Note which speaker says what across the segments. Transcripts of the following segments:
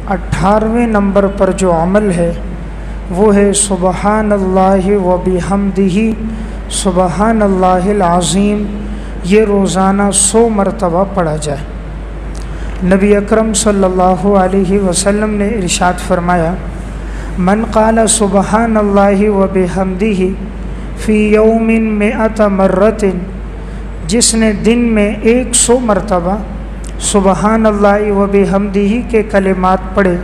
Speaker 1: 18ویں number پر جو عمل ہے وہ ہے سبحان اللہ و بحمدہ سبحان اللہ العظیم، یہ روزانہ 100 مرتبہ پڑھا جائے۔ نبی اکرم صلی اللہ علیہ وسلم نے ارشاد فرمایا، من قال سبحان اللہ و بحمدہ فی یوم 100 مرۃ، جس نے دن میں 100 مرتبہ سبحان اللہ و بحمدہ کے کلمات پڑھے،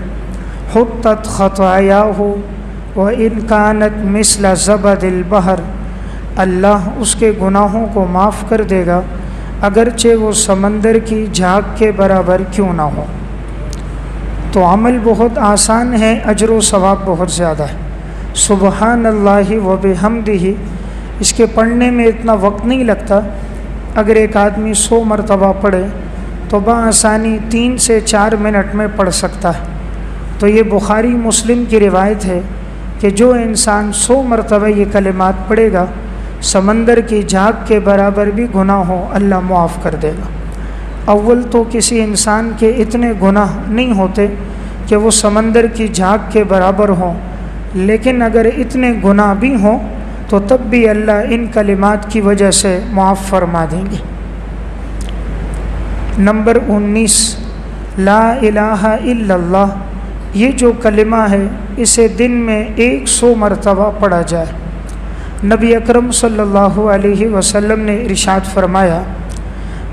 Speaker 1: حطت خطایاہ وان کانت مثل زبد البحر، اللہ اس کے گناہوں کو معاف کر دے گا اگرچہ وہ سمندر کی جھاگ کے برابر کیوں نہ ہو۔ تو عمل بہت آسان ہے، اجر و ثواب بہت زیادہ ہے۔ سبحان اللہ و بحمدہ، اس کے پڑھنے میں اتنا وقت نہیں لگتا۔ اگر ایک آدمی 100 مرتبہ پڑھے تو بآسانی 3 سے 4 منٹ میں پڑھ سکتا ہے۔ تو یہ بخاری مسلم کی روایت ہے کہ جو انسان 100 مرتبہ یہ کلمات پڑھے گا، سمندر کی جھاگ کے برابر بھی گناہ ہو اللہ معاف کر دے گا۔ اول تو کسی انسان کے اتنے گناہ نہیں ہوتے کہ وہ سمندر کی جھاگ کے برابر ہوں، لیکن اگر اتنے گناہ بھی ہوں تو تب بھی اللہ ان کلمات کی وجہ سے معاف فرما دیں گے۔ نمبر 19، لا الہ الا اللہ، یہ جو کلمہ ہے اسے دن میں 100 مرتبہ پڑھا جائے۔ نبی اکرم صلی اللہ علیہ وسلم نے ارشاد فرمایا،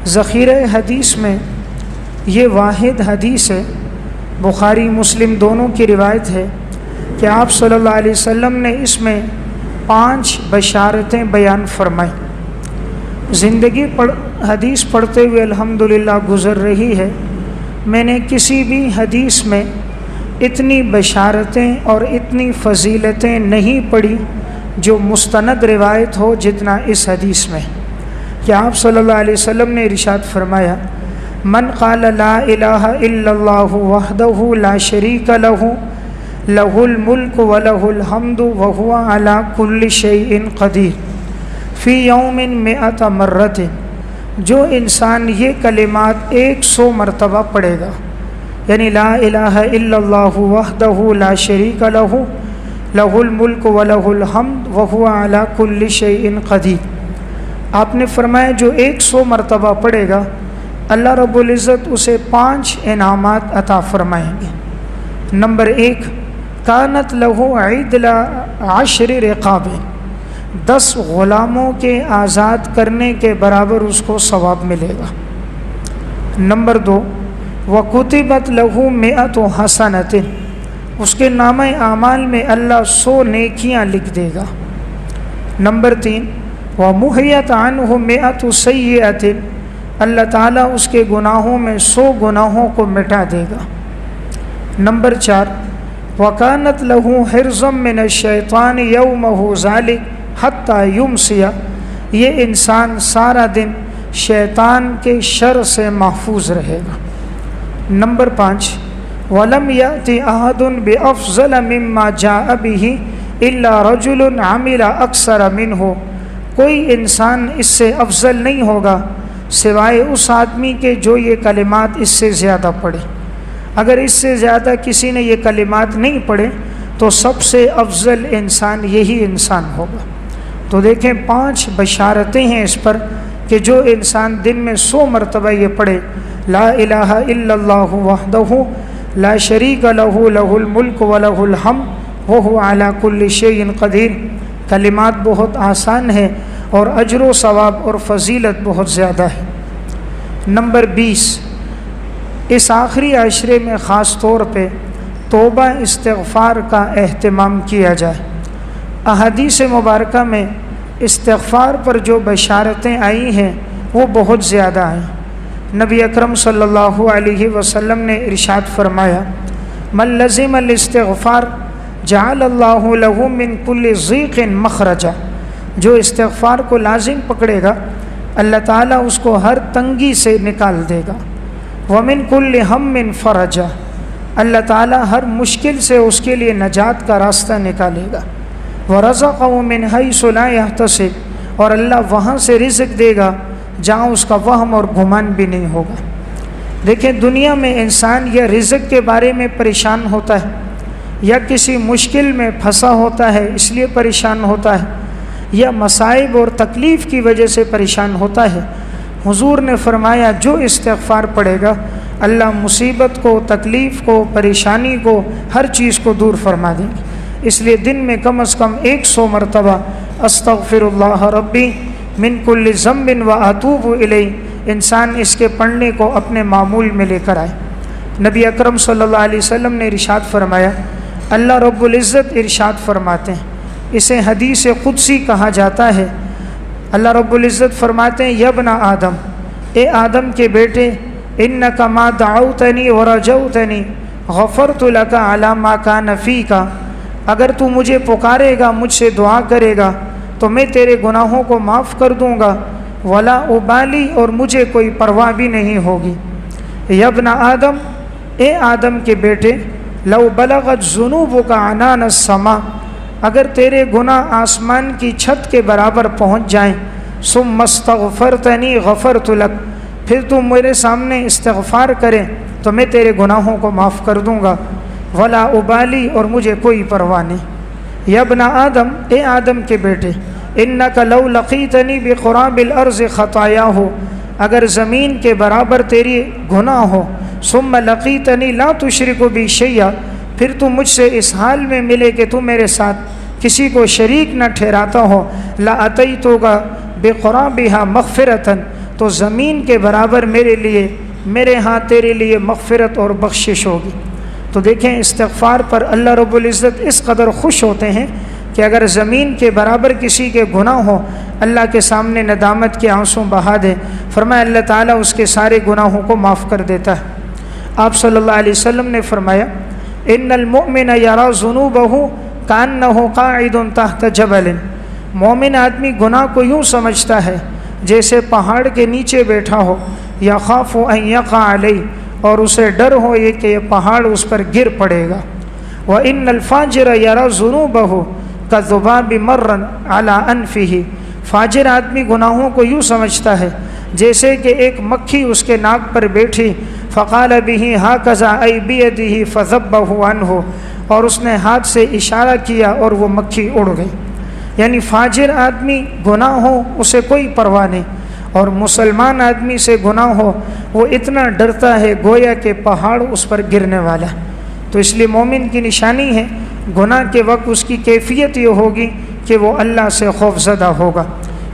Speaker 1: ذخیرہ حدیث میں یہ واحد حدیث ہے، بخاری مسلم دونوں کی روایت ہے کہ آپ صلی اللہ علیہ وسلم نے اس میں 5 بشارتیں بیان فرمائیں۔ زندگی حدیث پڑھتے ہوئے الحمدللہ گزر رہی ہے، میں نے کسی بھی حدیث میں اتنی بشارتیں اور اتنی فضیلتیں نہیں پڑھی جو مستند روایت ہو جتنا اس حدیث میں، کہ آپ صلی اللہ علیہ وسلم نے ارشاد فرمایا، من قال لا الہ الا اللہ وحدہ لا شریک لہ لہ الملک ولہ الحمد وہو علی کل شیء قدیر فی یوم 100 مرۃ، جو انسان یہ کلمات 100 مرتبہ پڑھے گا، یعنی لا الہ الا اللہ وحدہ لا شریک لہ لہ الملک ولہ الحمد وہو علی کل شیء قدیر، آپ نے فرمایا جو 100 مرتبہ پڑھے گا اللہ رب العزت اسے 5 انعامات عطا فرمائیں گے۔ نمبر 1، کانت لہ عدل 10 رقاب، 10 غلاموں کے آزاد کرنے کے برابر اس کو ثواب ملے گا۔ نمبر 2، وَكُتِبَتْ لَهُ 100 حسنۃ، اس کے نامہ اعمال میں اللہ 100 نیکیاں لکھ دے گا۔ نمبر 3، وَمُحِيَتْ عَنْهُ 100 سَيِّئَةٍ، اللہ تعالیٰ اس کے گناہوں میں 100 گناہوں کو مٹا دے گا۔ نمبر 4، وَكَانَتْ لَهُ حِرْزًا مِّنَ الشَّيْطَانِ يَوْمَهُ ذَلِكَ حَتَّى يُمْسِيَ، یہ انسان سارا دن شیطان کے شر سے محفوظ رہے گا۔ نمبر 5، وَلَمْ يَأْتِ أَحَدٌ بِأَفْضَلَ مِمَّا جَاءَ بِهِ إِلَّا رَجُلٌ عَمِلَ أَكْثَرَ مِنْهُ، کوئی انسان اس سے افضل نہیں ہوگا سوائے اس آدمی کے جو یہ کلمات اس سے زیادہ پڑھے۔ اگر اس سے زیادہ کسی نے یہ کلمات نہیں پڑھے تو سب سے افضل انسان یہی انسان ہوگا۔ تو دیکھیں 5 بشارتیں ہیں اس پر کہ جو انسان دن میں 100 مرتبہ یہ پڑھے، لا الہ الا اللہ وحدہ لا شریک لہ لہ الملک ولہ الحمد وہو علی کل شیء قدیر، کلمات بہت آسان ہے اور اجر و ثواب اور فضیلت بہت زیادہ ہے۔ نمبر 20، اس آخری عشرے میں خاص طور پہ توبہ استغفار کا اہتمام کیا جائے۔ احادیث مبارکہ میں استغفار پر جو بشارتیں آئی ہیں وہ بہت زیادہ ہیں۔ نبی اکرم صلی اللہ علیہ وسلم نے ارشاد فرمایا، من لزم الاستغفار جعل اللہ لہ من کل ضیق مخرجا، جو استغفار کو لازم پکڑے گا اللہ تعالیٰ اس کو ہر تنگی سے نکال دے گا۔ ومن کل ہم فرجا، اللہ تعالیٰ ہر مشکل سے اس کے لیے نجات کا راستہ نکالے گا۔ وَرَزَقَهُ مِنْ حَيْثُ لَا يَحْتَسِبُ، اور اللہ وہاں سے رزق دے گا جہاں اس کا وہم اور گمان بھی نہیں ہوگا۔ دیکھیں دنیا میں انسان یا رزق کے بارے میں پریشان ہوتا ہے یا کسی مشکل میں پھنسا ہوتا ہے اس لیے پریشان ہوتا ہے یا مصائب اور تکلیف کی وجہ سے پریشان ہوتا ہے، حضور نے فرمایا جو استغفار پڑھے گا اللہ مصیبت کو، تکلیف کو، پریشانی کو، ہر چیز کو دور فرما دیں گے۔ اس لیے دن میں کم از کم 100 مرتبہ استغفر اللہ ربی من کل ذنب واتوب الیہ انسان اس کے پڑھنے کو اپنے معمول میں لے کر آئے۔ نبی اکرم صلی اللہ علیہ وسلم نے ارشاد فرمایا، اللہ رب العزت ارشاد فرماتے ہیں، اسے حدیث قدسی کہا جاتا ہے، اللہ رب العزت فرماتے ہیں، یا ابن آدم، اے آدم کے بیٹے، انک ما دعوتنی ورجوتنی غفرت لک علی ما کان فیک، اگر تو مجھے پکارے گا، مجھ سے دعا کرے گا تو میں تیرے گناہوں کو معاف کر دوں گا، ولا ابالی، اور مجھے کوئی پرواہ بھی نہیں ہوگی۔ یا ابن آدم، اے آدم کے بیٹے، لو بلغت ذنوبک عنان السماء، اگر تیرے گناہ آسمان کی چھت کے برابر پہنچ جائیں، ثم استغفرتنی غفرت لک، پھر تم میرے سامنے استغفار کرے تو میں تیرے گناہوں کو معاف کر دوں گا، ولا ابالی، اور مجھے کوئی پرواہ نہیں۔ یا ابن آدم، اے آدم کے بیٹے، انک لو لقیتنی بقراب الارض خطایاہ، اگر زمین کے برابر تیری گناہ ہو، ثم لقیتنی لا تشرک بی شیئا، پھر تو مجھ سے اس حال میں ملے کہ تو میرے ساتھ کسی کو شریک نہ ٹھہراتا ہو، لاتیتک بقرابها مغفرۃ، تو زمین کے برابر میرے لیے، میرے ہاں تیرے لیے مغفرت اور بخشش ہوگی۔ تو دیکھیں استغفار پر اللہ رب العزت اس قدر خوش ہوتے ہیں کہ اگر زمین کے برابر کسی کے گناہ ہو، اللہ کے سامنے ندامت کے آنسو بہا دے، فرمایا اللہ تعالیٰ اس کے سارے گناہوں کو معاف کر دیتا ہے۔ آپ صلی اللہ علیہ وسلم نے فرمایا، ان المؤمن یرا ذنوبہ کانہ قاعد تحت جبل، مومن آدمی گناہ کو یوں سمجھتا ہے جیسے پہاڑ کے نیچے بیٹھا ہو، یخاف ان یقع علیہ، اور اسے ڈر ہو یہ کہ یہ پہاڑ اس پر گر پڑے گا۔ وَإِنَّ الْفَاجِرَ يَرَى ذُنُوبَهُ كَالذُّبَابِ مَرًّا عَلَىٰ أَنْفِهِ، فاجر آدمی گناہوں کو یوں سمجھتا ہے جیسے کہ ایک مکھی اس کے ناک پر بیٹھی، فَقَالَ بِهِ هَكَذَا أَيْ بِيَدِهِ فَذَبَّهُ عَنْهُ، اور اس نے ہاتھ سے اشارہ کیا اور وہ مکھی اڑ گئی۔ یعنی فاجر آدمی گناہ ہو اسے کوئی پرواہ نہیں، اور مسلمان آدمی سے گناہ ہو وہ اتنا ڈرتا ہے گویا کہ پہاڑ اس پر گرنے والا ہے۔ تو اس لیے مومن کی نشانی ہے گناہ کے وقت اس کی کیفیت یہ ہوگی کہ وہ اللہ سے خوف زدہ ہوگا۔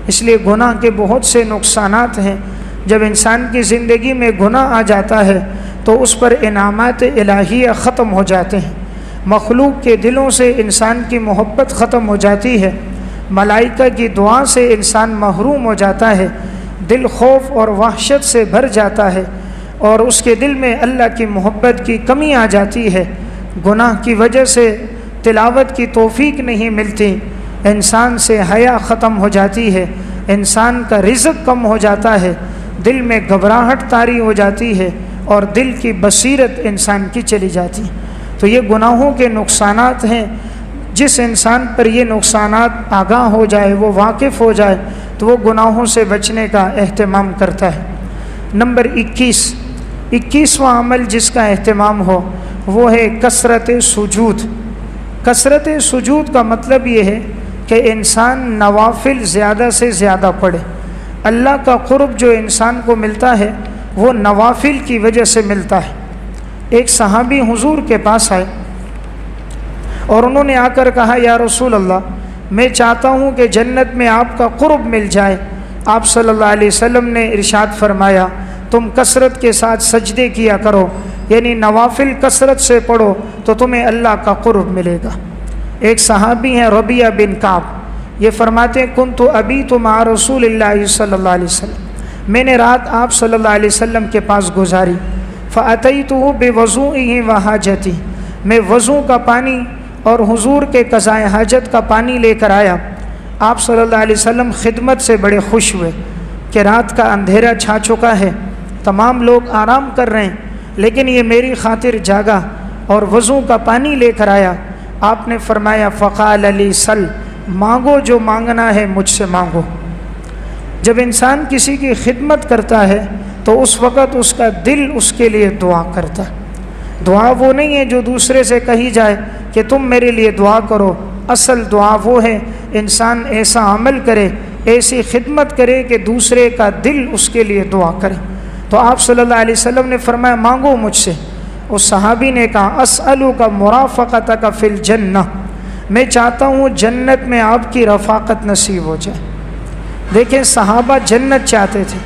Speaker 1: اس لیے گناہ کے بہت سے نقصانات ہیں، جب انسان کی زندگی میں گناہ آ جاتا ہے تو اس پر انعامات الہیہ ختم ہو جاتے ہیں، مخلوق کے دلوں سے انسان کی محبت ختم ہو جاتی ہے، ملائکہ کی دعا سے انسان محروم ہو جاتا ہے، دل خوف اور وحشت سے بھر جاتا ہے، اور اس کے دل میں اللہ کی محبت کی کمی آ جاتی ہے، گناہ کی وجہ سے تلاوت کی توفیق نہیں ملتی، انسان سے حیا ختم ہو جاتی ہے، انسان کا رزق کم ہو جاتا ہے، دل میں گھبراہٹ طاری ہو جاتی ہے، اور دل کی بصیرت انسان کی چلی جاتی ہے۔ تو یہ گناہوں کے نقصانات ہیں، جس انسان پر یہ نقصانات آگاہ ہو جائے، وہ واقف ہو جائے، تو وہ گناہوں سے بچنے کا اہتمام کرتا ہے۔ نمبر 21واں عمل جس کا اہتمام ہو وہ ہے کثرت سجود۔ کثرت سجود کا مطلب یہ ہے کہ انسان نوافل زیادہ سے زیادہ پڑھے۔ اللہ کا قرب جو انسان کو ملتا ہے وہ نوافل کی وجہ سے ملتا ہے۔ ایک صحابی حضور کے پاس آئے اور انہوں نے آ کر کہا، یا رسول اللہ، میں چاہتا ہوں کہ جنت میں آپ کا قرب مل جائے۔ آپ صلی اللہ علیہ وسلم نے ارشاد فرمایا، تم کثرت کے ساتھ سجدے کیا کرو، یعنی نوافل کثرت سے پڑھو تو تمہیں اللہ کا قرب ملے گا۔ ایک صحابی ہیں ربیعہ بن کعب، یہ فرماتے ہیں، کنت ابیت مع رسول اللہ صلی اللہ علیہ وسلم، میں نے رات آپ صلی اللہ علیہ وسلم کے پاس گزاری، فأتیتہ بوضوئہ وحاجتہ، میں وضو کا پانی اور حضور کے قضائے حاجت کا پانی لے کر آیا۔ آپ صلی اللہ علیہ وسلم خدمت سے بڑے خوش ہوئے کہ رات کا اندھیرا چھا چکا ہے، تمام لوگ آرام کر رہے ہیں، لیکن یہ میری خاطر جاگا اور وضو کا پانی لے کر آیا۔ آپ نے فرمایا، فقال لی سل، مانگو جو مانگنا ہے مجھ سے مانگو۔ جب انسان کسی کی خدمت کرتا ہے تو اس وقت اس کا دل اس کے لیے دعا کرتا ہے۔ دعا وہ نہیں ہے جو دوسرے سے کہی جائے کہ تم میرے لیے دعا کرو، اصل دعا وہ ہے انسان ایسا عمل کرے، ایسی خدمت کرے کہ دوسرے کا دل اس کے لیے دعا کرے۔ تو آپ صلی اللہ علیہ وسلم نے فرمایا مانگو مجھ سے۔ اس صحابی نے کہا اسألک مرافقتک فی الجنہ، میں چاہتا ہوں جنت میں آپ کی رفاقت نصیب ہو جائے۔ دیکھیں صحابہ جنت چاہتے تھے،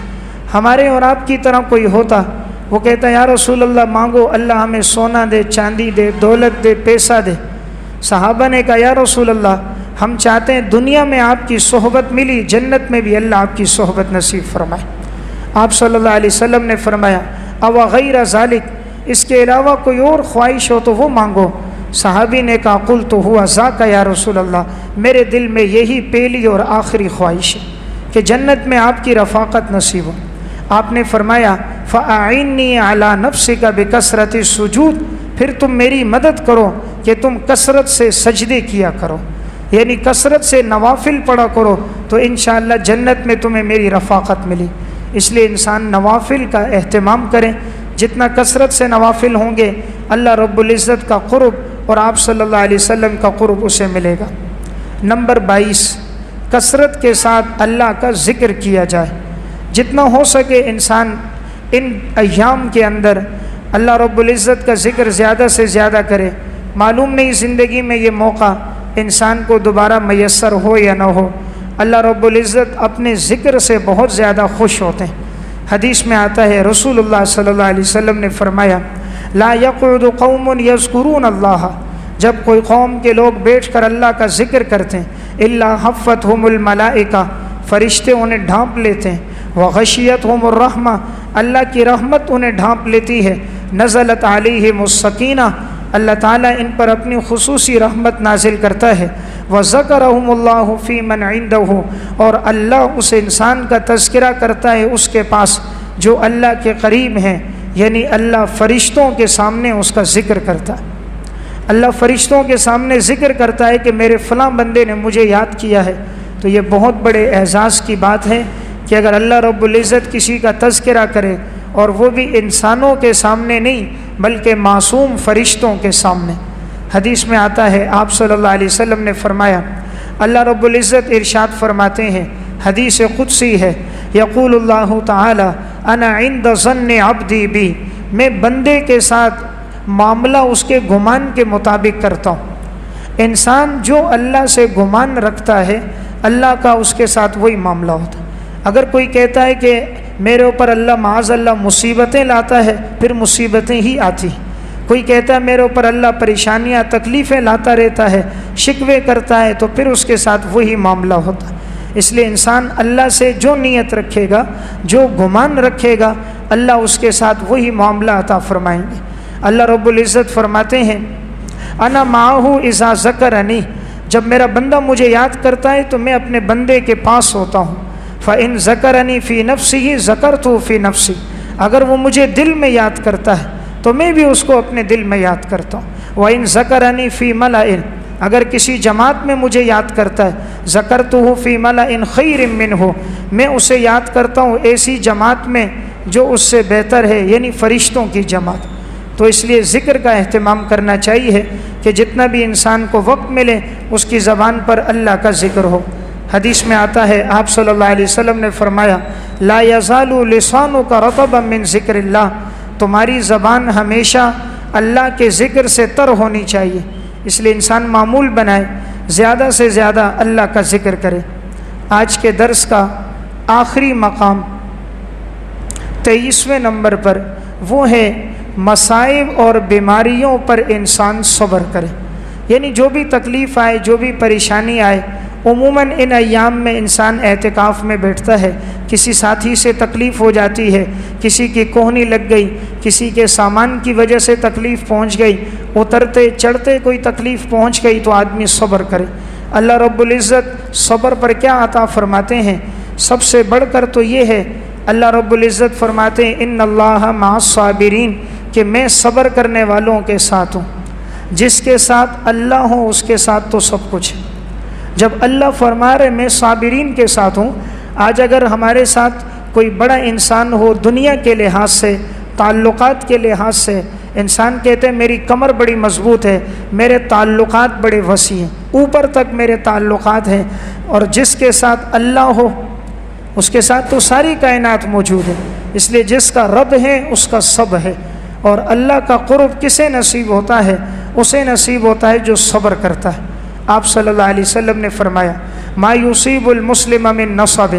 Speaker 1: ہمارے اور آپ کی طرح کوئی ہوتا وہ کہتا ہے یا رسول اللہ مانگو، اللہ ہمیں سونا دے، چاندی دے، دولت دے، پیسہ دے۔ صحابہ نے کہا یا رسول اللہ ہم چاہتے ہیں دنیا میں آپ کی صحبت ملی، جنت میں بھی اللہ آپ کی صحبت نصیب فرمائے۔ آپ صلی اللہ علیہ وسلم نے فرمایا او غیر ذالک، اس کے علاوہ کوئی اور خواہش ہو تو وہ مانگو۔ صحابی نے کہا قلت ہوا ذاک یا رسول اللہ، میرے دل میں یہی پہلی اور آخری خواہش ہے کہ جنت میں آپ کی رفاقت نصیب ہو۔ آپ نے فرمایا فَأَعِنِّي عَلَى نَفْسِكَ بِكَثْرَةِ السُّجُودِ، پھر تم میری مدد کرو کہ تم کثرت سے سجدے کیا کرو، یعنی کثرت سے نوافل پڑھا کرو، تو انشاءاللہ جنت میں تمہیں میری رفاقت ملی۔ اس لیے انسان نوافل کا اہتمام کرے، جتنا کثرت سے نوافل ہوں گے اللہ رب العزت کا قرب اور آپ صلی اللہ علیہ وسلم کا قرب اسے ملے گا۔ نمبر 22، کثرت کے ساتھ اللہ کا ذکر کیا جائے۔ جتنا ہو سکے انسان ان ایام کے اندر اللہ رب العزت کا ذکر زیادہ سے زیادہ کرے۔ معلوم نہیں زندگی میں یہ موقع انسان کو دوبارہ میسر ہو یا نہ ہو۔ اللہ رب العزت اپنے ذکر سے بہت زیادہ خوش ہوتے ہیں۔ حدیث میں آتا ہے رسول اللہ صلی اللہ علیہ وسلم نے فرمایا لا یقعد قوم یذکرون اللہ، جب کوئی قوم کے لوگ بیٹھ کر اللہ کا ذکر کرتے ہیں الا حفتہم الملائکہ، فرشتے انہیں ڈھانپ لیتے ہیں، وغشیتہم الرحمہ، اللہ کی رحمت انہیں ڈھانپ لیتی ہے، نزلت علیہم السکینہ، اللہ تعالیٰ ان پر اپنی خصوصی رحمت نازل کرتا ہے، وذکرہم اللہ فی من عندہ، اور اللہ اس انسان کا تذکرہ کرتا ہے اس کے پاس جو اللہ کے قریب ہیں، یعنی اللہ فرشتوں کے سامنے اس کا ذکر کرتا ہے۔ اللہ فرشتوں کے سامنے ذکر کرتا ہے کہ میرے فلاں بندے نے مجھے یاد کیا ہے۔ تو یہ بہت بڑے اعزاز کی بات ہے کہ اگر اللہ رب العزت کسی کا تذکرہ کرے، اور وہ بھی انسانوں کے سامنے نہیں بلکہ معصوم فرشتوں کے سامنے۔ حدیث میں آتا ہے آپ صلی اللہ علیہ وسلم نے فرمایا اللہ رب العزت ارشاد فرماتے ہیں، حدیث قدسی ہے، یقول اللہ تعالی انا عند ظن عبدی بی، میں بندے کے ساتھ معاملہ اس کے گمان کے مطابق کرتا ہوں۔ انسان جو اللہ سے گمان رکھتا ہے اللہ کا اس کے ساتھ وہی معاملہ ہوتا ہے۔ اگر کوئی کہتا ہے کہ میرے اوپر اللہ معاذ اللہ مصیبتیں لاتا ہے، پھر مصیبتیں ہی آتی۔ کوئی کہتا ہے میرے اوپر اللہ پریشانیاں تکلیفیں لاتا رہتا ہے، شکوے کرتا ہے، تو پھر اس کے ساتھ وہی معاملہ ہوتا ہے۔ اس لیے انسان اللہ سے جو نیت رکھے گا، جو گمان رکھے گا، اللہ اس کے ساتھ وہی معاملہ عطا فرمائیں گے۔ اللہ رب العزت فرماتے ہیں انا معہ اذا ذکرنی، جب میرا بندہ مجھے یاد کرتا ہے تو میں اپنے بندے کے پاس ہوتا ہوں۔ فَإِن ذَكَرَنِي فِي نَفْسِهِ ذَكَرْتُهُ فِي نَفْسِي، اگر وہ مجھے دل میں یاد کرتا ہے تو میں بھی اس کو اپنے دل میں یاد کرتا ہوں۔ وَإِن ذَكَرَنِي فِي مَلَئٍ، اگر کسی جماعت میں مجھے یاد کرتا ہے ذَكَرْتُهُ فِي مَلَئٍ خَيْرٍ مِّنْهُ، میں اسے یاد کرتا ہوں ایسی جماعت میں جو اس سے بہتر ہے، یعنی فرشتوں کی جماعت۔ تو اس لیے ذکر کا اہتمام کرنا چاہیے کہ جتنا بھی انسان کو وقت ملے اس کی زبان پر اللہ کا ذکر ہو۔ حدیث میں آتا ہے آپ صلی اللہ علیہ وسلم نے فرمایا لا یزال لسانک رطبا من ذکر اللہ، تمہاری زبان ہمیشہ اللہ کے ذکر سے تر ہونی چاہیے۔ اس لیے انسان معمول بنائے زیادہ سے زیادہ اللہ کا ذکر کرے۔ آج کے درس کا آخری مقام 23ویں نمبر پر وہ ہے مصائب اور بیماریوں پر انسان صبر کرے، یعنی جو بھی تکلیف آئے، جو بھی پریشانی آئے، عموماً ان ایام میں انسان اعتکاف میں بیٹھتا ہے، کسی ساتھی سے تکلیف ہو جاتی ہے، کسی کی کوہنی لگ گئی، کسی کے سامان کی وجہ سے تکلیف پہنچ گئی، اترتے چڑھتے کوئی تکلیف پہنچ گئی تو آدمی صبر کرے۔ اللہ رب العزت صبر پر کیا عطا فرماتے ہیں؟ سب سے بڑھ کر تو یہ ہے اللہ رب العزت فرماتے ہیں ان اللہ مع الصابرین، کہ میں صبر کرنے والوں کے ساتھ ہوں۔ جس کے ساتھ اللہ ہو اس کے ساتھ تو سب کچھ ہے۔ جب اللہ فرما رہے میں صابرین کے ساتھ ہوں، آج اگر ہمارے ساتھ کوئی بڑا انسان ہو دنیا کے لحاظ سے، تعلقات کے لحاظ سے، انسان کہتے ہیں میری کمر بڑی مضبوط ہے، میرے تعلقات بڑے وسیع ہیں، اوپر تک میرے تعلقات ہیں، اور جس کے ساتھ اللہ ہو اس کے ساتھ تو ساری کائنات موجود ہے، اس لیے جس کا رب ہے اس کا سب ہے، اور اللہ کا قرب کسے نصیب ہوتا ہے؟ اسے نصیب ہوتا ہے جو صبر کرتا ہے۔ آپ صلی اللہ علیہ وسلم نے فرمایا ما یصیب المسلم من نصب،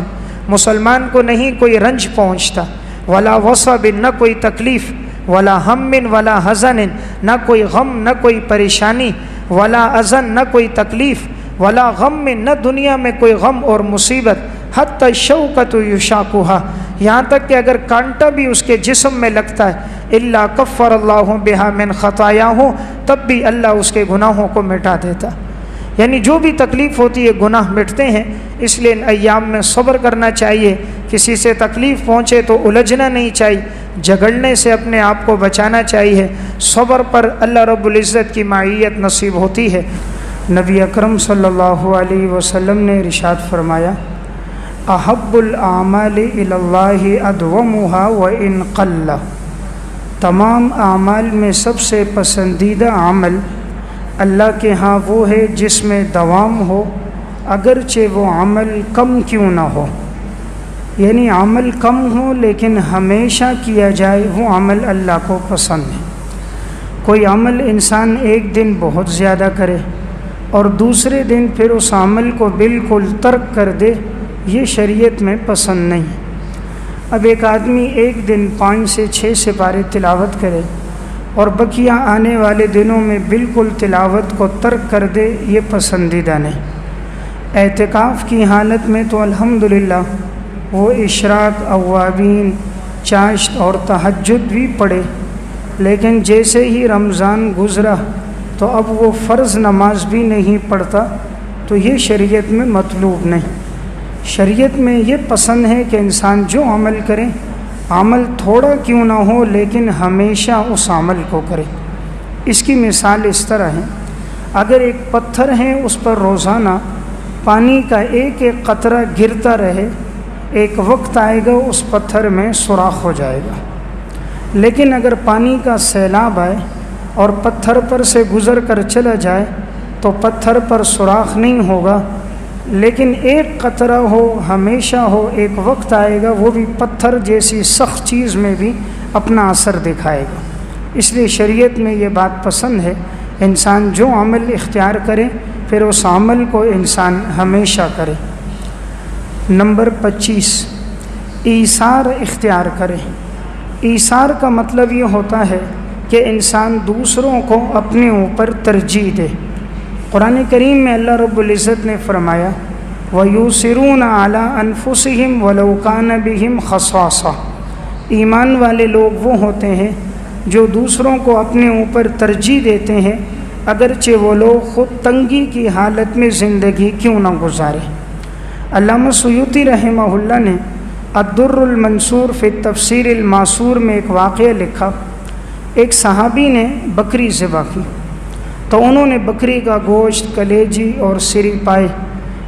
Speaker 1: مسلمان کو نہیں کوئی رنج پہنچتا، ولا وصب، نہ کوئی تکلیف، ولا ہم ولا حزن، نہ کوئی غم نہ کوئی پریشانی، ولا اذن، نہ کوئی تکلیف، ولا غم، نہ دنیا میں کوئی غم اور مصیبت، حتی الشوکۃ یشاقها، یہاں تک کہ اگر کانٹا بھی اس کے جسم میں لگتا ہے، الا کفر اللہ بہا من خطایاہ، تب بھی اللہ اس کے گناہوں کو مٹا دیتا۔ یعنی جو بھی تکلیف ہوتی ہے گناہ مٹتے ہیں، اس لیے ان ایام میں صبر کرنا چاہیے، کسی سے تکلیف پہنچے تو الجھنا نہیں چاہیے، جھگڑنے سے اپنے آپ کو بچانا چاہیے، صبر پر اللہ رب العزت کی معیت نصیب ہوتی ہے۔ نبی اکرم صلی اللہ علیہ وسلم نے ارشاد فرمایا احب الاعمال الی اللہ ادومها وان قل، تمام اعمال میں سب سے پسندیدہ عمل اللہ کے ہاں وہ ہے جس میں دوام ہو، اگرچہ وہ عمل کم کیوں نہ ہو۔ یعنی عمل کم ہو لیکن ہمیشہ کیا جائے، وہ عمل اللہ کو پسند ہے۔ کوئی عمل انسان ایک دن بہت زیادہ کرے اور دوسرے دن پھر اس عمل کو بالکل ترک کر دے، یہ شریعت میں پسند نہیں۔ اب ایک آدمی ایک دن 5 سے 6 سپارے تلاوت کرے اور بقیہ آنے والے دنوں میں بالکل تلاوت کو ترک کر دے، یہ پسندیدہ نہیں۔ اعتکاف کی حالت میں تو الحمدللہ وہ اشراق، اوابین، چاشت اور تہجد بھی پڑھے، لیکن جیسے ہی رمضان گزرا تو اب وہ فرض نماز بھی نہیں پڑھتا، تو یہ شریعت میں مطلوب نہیں۔ شریعت میں یہ پسند ہے کہ انسان جو عمل کرے، عمل تھوڑا کیوں نہ ہو لیکن ہمیشہ اس عمل کو کرے۔ اس کی مثال اس طرح ہے، اگر ایک پتھر ہے اس پر روزانہ پانی کا ایک ایک قطرہ گرتا رہے، ایک وقت آئے گا اس پتھر میں سوراخ ہو جائے گا۔ لیکن اگر پانی کا سیلاب آئے اور پتھر پر سے گزر کر چلا جائے تو پتھر پر سوراخ نہیں ہوگا، لیکن ایک قطرہ ہو، ہمیشہ ہو، ایک وقت آئے گا وہ بھی پتھر جیسی سخت چیز میں بھی اپنا اثر دکھائے گا۔ اس لیے شریعت میں یہ بات پسند ہے، انسان جو عمل اختیار کرے پھر اس عمل کو انسان ہمیشہ کرے۔ نمبر 25، ایثار اختیار کرے۔ ایثار کا مطلب یہ ہوتا ہے کہ انسان دوسروں کو اپنے اوپر ترجیح دے۔ قرآن کریم میں اللہ رب العزت نے فرمایا وَيُؤْثِرُونَ عَلَىٰ أَنفُسِهِمْ وَلَوْ كَانَ بِهِمْ خَصَاصَةٌ، ایمان والے لوگ وہ ہوتے ہیں جو دوسروں کو اپنے اوپر ترجیح دیتے ہیں، اگرچہ وہ لوگ خود تنگی کی حالت میں زندگی کیوں نہ گزارے۔ علامہ سیوطی رحمہ اللہ نے الدر المنصور فی التفسیر الماثور میں ایک واقعہ لکھا۔ ایک صحابی نے بکری ذبح کی تو انہوں نے بکری کا گوشت، کلیجی اور سری پائے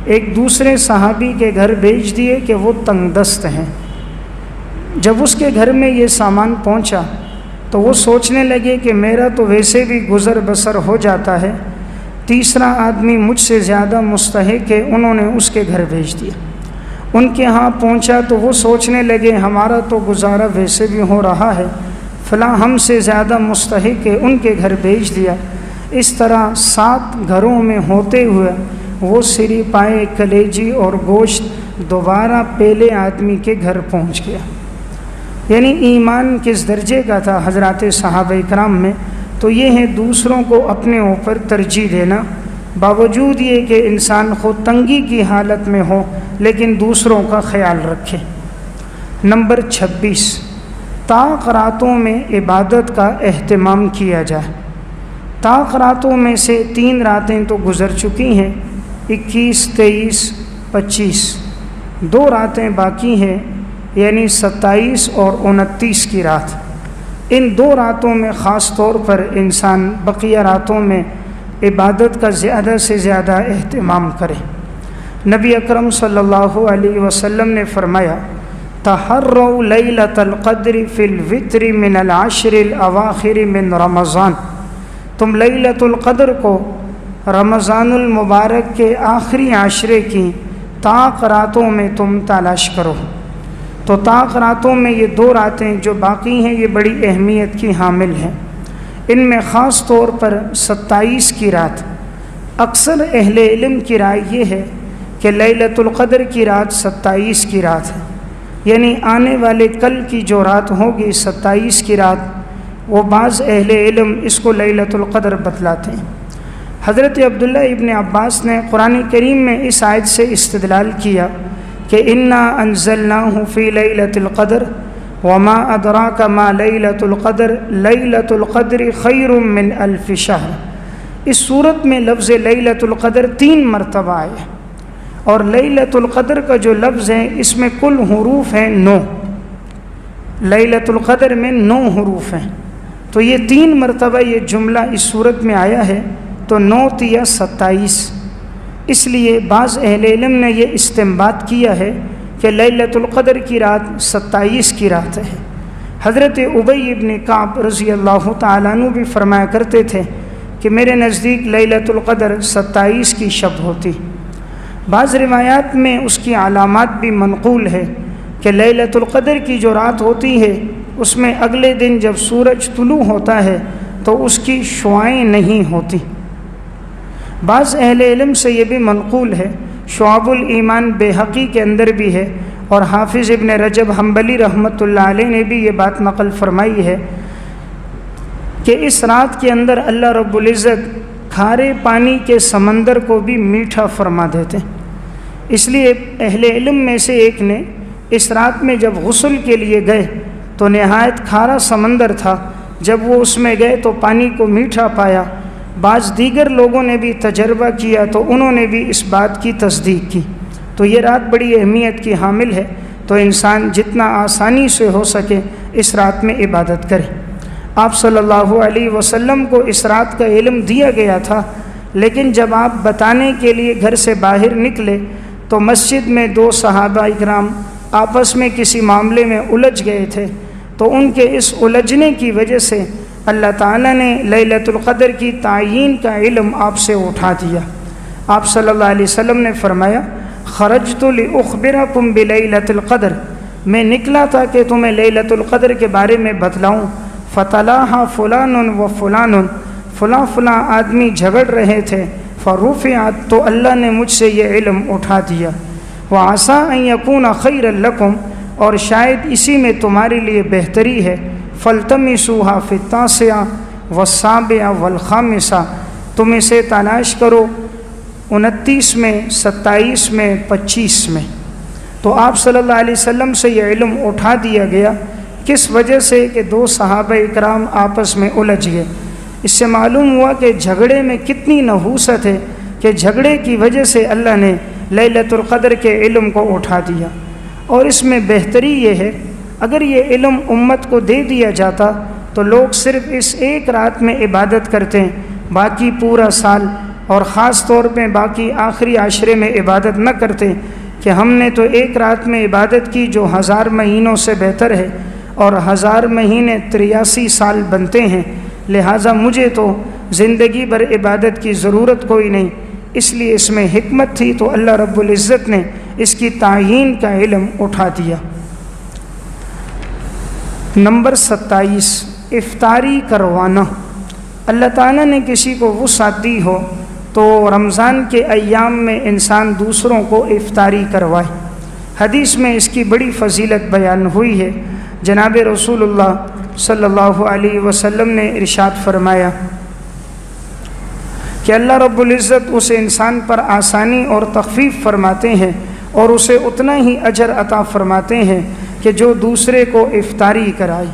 Speaker 1: ایک دوسرے صحابی کے گھر بھیج دیے کہ وہ تنگ دست ہیں۔ جب اس کے گھر میں یہ سامان پہنچا تو وہ سوچنے لگے کہ میرا تو ویسے بھی گزر بسر ہو جاتا ہے، تیسرا آدمی مجھ سے زیادہ مستحق ہے، انہوں نے اس کے گھر بھیج دیا۔ ان کے ہاں پہنچا تو وہ سوچنے لگے ہمارا تو گزارا ویسے بھی ہو رہا ہے، فلاں ہم سے زیادہ مستحق ہے، ان کے گھر بھیج دیا۔ اس طرح 7 گھروں میں ہوتے ہوئے وہ سری پائے، کلیجی اور گوشت دوبارہ پہلے آدمی کے گھر پہنچ گیا۔ یعنی ایمان کس درجے کا تھا حضرات صحابہ کرام میں، تو یہ ہے دوسروں کو اپنے اوپر ترجیح دینا، باوجود یہ کہ انسان خود تنگی کی حالت میں ہو لیکن دوسروں کا خیال رکھے۔ نمبر 26، طاق راتوں میں عبادت کا اہتمام کیا جائے۔ طاق راتوں میں سے 3 راتیں تو گزر چکی ہیں، 21، 23، 25، 2 راتیں باقی ہیں، یعنی 27 اور 29 کی رات۔ ان 2 راتوں میں خاص طور پر انسان بقیہ راتوں میں عبادت کا زیادہ سے زیادہ اہتمام کرے۔ نبی اکرم صلی اللہ علیہ وسلم نے فرمایا تحروا لیلۃ القدر فی الوتر من العشر الاواخر من رمضان، تم لیلۃ القدر کو رمضان المبارک کے آخری عشرے کی طاق راتوں میں تم تلاش کرو۔ تو طاق راتوں میں یہ 2 راتیں جو باقی ہیں یہ بڑی اہمیت کی حامل ہیں۔ ان میں خاص طور پر 27 کی رات، اکثر اہل علم کی رائے یہ ہے کہ لیلۃ القدر کی رات 27 کی رات ہے، یعنی آنے والے کل کی جو رات ہوگی 27 کی رات، وہ بعض اہل علم اس کو لیلۃ القدر بتلاتے ہیں۔ حضرت عبداللہ ابن عباس نے قرآن کریم میں اس آیت سے استدلال کیا کہ انا انزلناہ فی لیلۃ القدر وما ادراک ما لیلۃ القدر لیلۃ القدر خیر من الف شہر۔ اس صورت میں لفظ لیلۃ القدر 3 مرتبہ آئے، اور لیلۃ القدر کا جو لفظ ہے اس میں کل حروف ہیں 9، لیلۃ القدر میں 9 حروف ہیں، تو یہ 3 مرتبہ یہ جملہ اس صورت میں آیا ہے، تو 9 یا 27۔ اس لیے بعض اہل علم نے یہ استنباط کیا ہے کہ لیلۃ القدر کی رات 27 کی رات ہے۔ حضرت ابی ابن کعب رضی اللہ تعالیٰ عنہ بھی فرمایا کرتے تھے کہ میرے نزدیک لیلۃ القدر 27 کی شب ہوتی۔ بعض روایات میں اس کی علامات بھی منقول ہے کہ لیلۃ القدر کی جو رات ہوتی ہے اس میں اگلے دن جب سورج طلوع ہوتا ہے تو اس کی شعاعیں نہیں ہوتی۔ بعض اہل علم سے یہ بھی منقول ہے، شعب الایمان بیہقی کے اندر بھی ہے، اور حافظ ابن رجب حنبلی رحمۃ اللہ علیہ نے بھی یہ بات نقل فرمائی ہے کہ اس رات کے اندر اللہ رب العزت کھارے پانی کے سمندر کو بھی میٹھا فرما دیتے ہیں۔ اس لیے اہل علم میں سے ایک نے اس رات میں جب غسل کے لیے گئے تو نہایت کھارا سمندر تھا، جب وہ اس میں گئے تو پانی کو میٹھا پایا۔ بعض دیگر لوگوں نے بھی تجربہ کیا تو انہوں نے بھی اس بات کی تصدیق کی۔ تو یہ رات بڑی اہمیت کی حامل ہے، تو انسان جتنا آسانی سے ہو سکے اس رات میں عبادت کرے۔ آپ صلی اللہ علیہ وسلم کو اس رات کا علم دیا گیا تھا، لیکن جب آپ بتانے کے لیے گھر سے باہر نکلے تو مسجد میں 2 صحابہ اکرام آپس میں کسی معاملے میں الجھ گئے تھے، تو ان کے اس الجھنے کی وجہ سے اللہ تعالیٰ نے لیلۃ القدر کی تعیین کا علم آپ سے اٹھا دیا۔ آپ صلی اللہ علیہ وسلم نے فرمایا خرجت لأخبرکم بلیلۃ القدر، میں نکلا تھا کہ تمہیں لیلۃ القدر کے بارے میں بتلاؤں، فتلاہا فلان و فلان، فلاں فلاں آدمی جھگڑ رہے تھے، فرفعت، تو اللہ نے مجھ سے یہ علم اٹھا دیا، وعسیٰ ان یکون خیرا لکم، اور شاید اسی میں تمہارے لیے بہتری ہے، فالتمسوها فی التاسعۃ والسابعۃ والخامسۃ، تم اسے تلاش کرو 29 میں، 27 میں، 25 میں۔ تو آپ صلی اللہ علیہ وسلم سے یہ علم اٹھا دیا گیا، کس وجہ سے کہ 2 صحابہ اکرام آپس میں الجھ گئے۔ اس سے معلوم ہوا کہ جھگڑے میں کتنی نحوست ہے کہ جھگڑے کی وجہ سے اللہ نے لیلۃ القدر کے علم کو اٹھا دیا۔ اور اس میں بہتری یہ ہے، اگر یہ علم امت کو دے دیا جاتا تو لوگ صرف اس ایک رات میں عبادت کرتے ہیں، باقی پورا سال اور خاص طور پہ باقی آخری عشرے میں عبادت نہ کرتے، کہ ہم نے تو ایک رات میں عبادت کی جو 1000 مہینوں سے بہتر ہے، اور 1000 مہینے 83 سال بنتے ہیں، لہٰذا مجھے تو زندگی بھر عبادت کی ضرورت کوئی نہیں۔ اس لیے اس میں حکمت تھی، تو اللہ رب العزت نے اس کی تعیین کا علم اٹھا دیا۔ نمبر 27، افطاری کروانا۔ اللہ تعالیٰ نے کسی کو وسعت دی ہو تو رمضان کے ایام میں انسان دوسروں کو افطاری کروائے۔ حدیث میں اس کی بڑی فضیلت بیان ہوئی ہے۔ جناب رسول اللہ صلی اللہ علیہ وسلم نے ارشاد فرمایا کہ اللہ رب العزت اس انسان پر آسانی اور تخفیف فرماتے ہیں اور اسے اتنا ہی اجر عطا فرماتے ہیں کہ جو دوسرے کو افطاری کرائے۔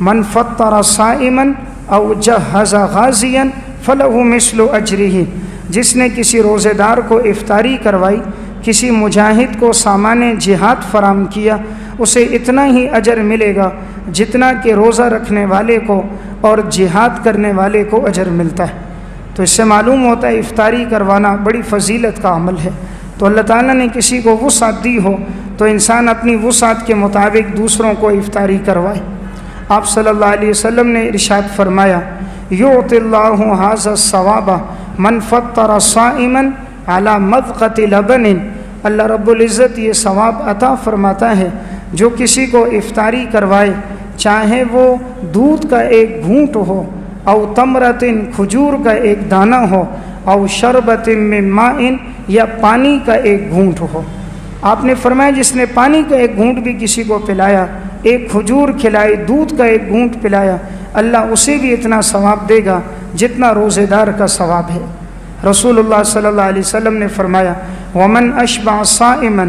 Speaker 1: من فطر صائما او جہز غازیا فلہ مثل اجرہ، جس نے کسی روزے دار کو افطاری کروائی، کسی مجاہد کو سامان جہاد فراہم کیا، اسے اتنا ہی اجر ملے گا جتنا کہ روزہ رکھنے والے کو اور جہاد کرنے والے کو اجر ملتا ہے۔ تو اس سے معلوم ہوتا ہے افطاری کروانا بڑی فضیلت کا عمل ہے۔ تو اللہ تعالیٰ نے کسی کو وسعت دی ہو تو انسان اپنی وسعت کے مطابق دوسروں کو افطاری کروائے۔ آپ صلی اللہ علیہ وسلم نے ارشاد فرمایا یعطی اللہ ھذا الثواب من فطر صائما علی مذقۃ لبن، اللہ رب العزت یہ ثواب عطا فرماتا ہے جو کسی کو افطاری کروائے، چاہے وہ دودھ کا ایک گھونٹ ہو، او تمرۃ کھجور کا ایک دانہ ہو، او شربۃ من ماء یا پانی کا ایک گھونٹ ہو۔ آپ نے فرمایا جس نے پانی کا ایک گھونٹ بھی کسی کو پلایا، ایک کھجور کھلائی، دودھ کا ایک گھونٹ پلایا، اللہ اسے بھی اتنا ثواب دے گا جتنا روزے دار کا ثواب ہے۔ رسول اللہ صلی اللہ علیہ وسلم نے فرمایا ومن اشبع صائما،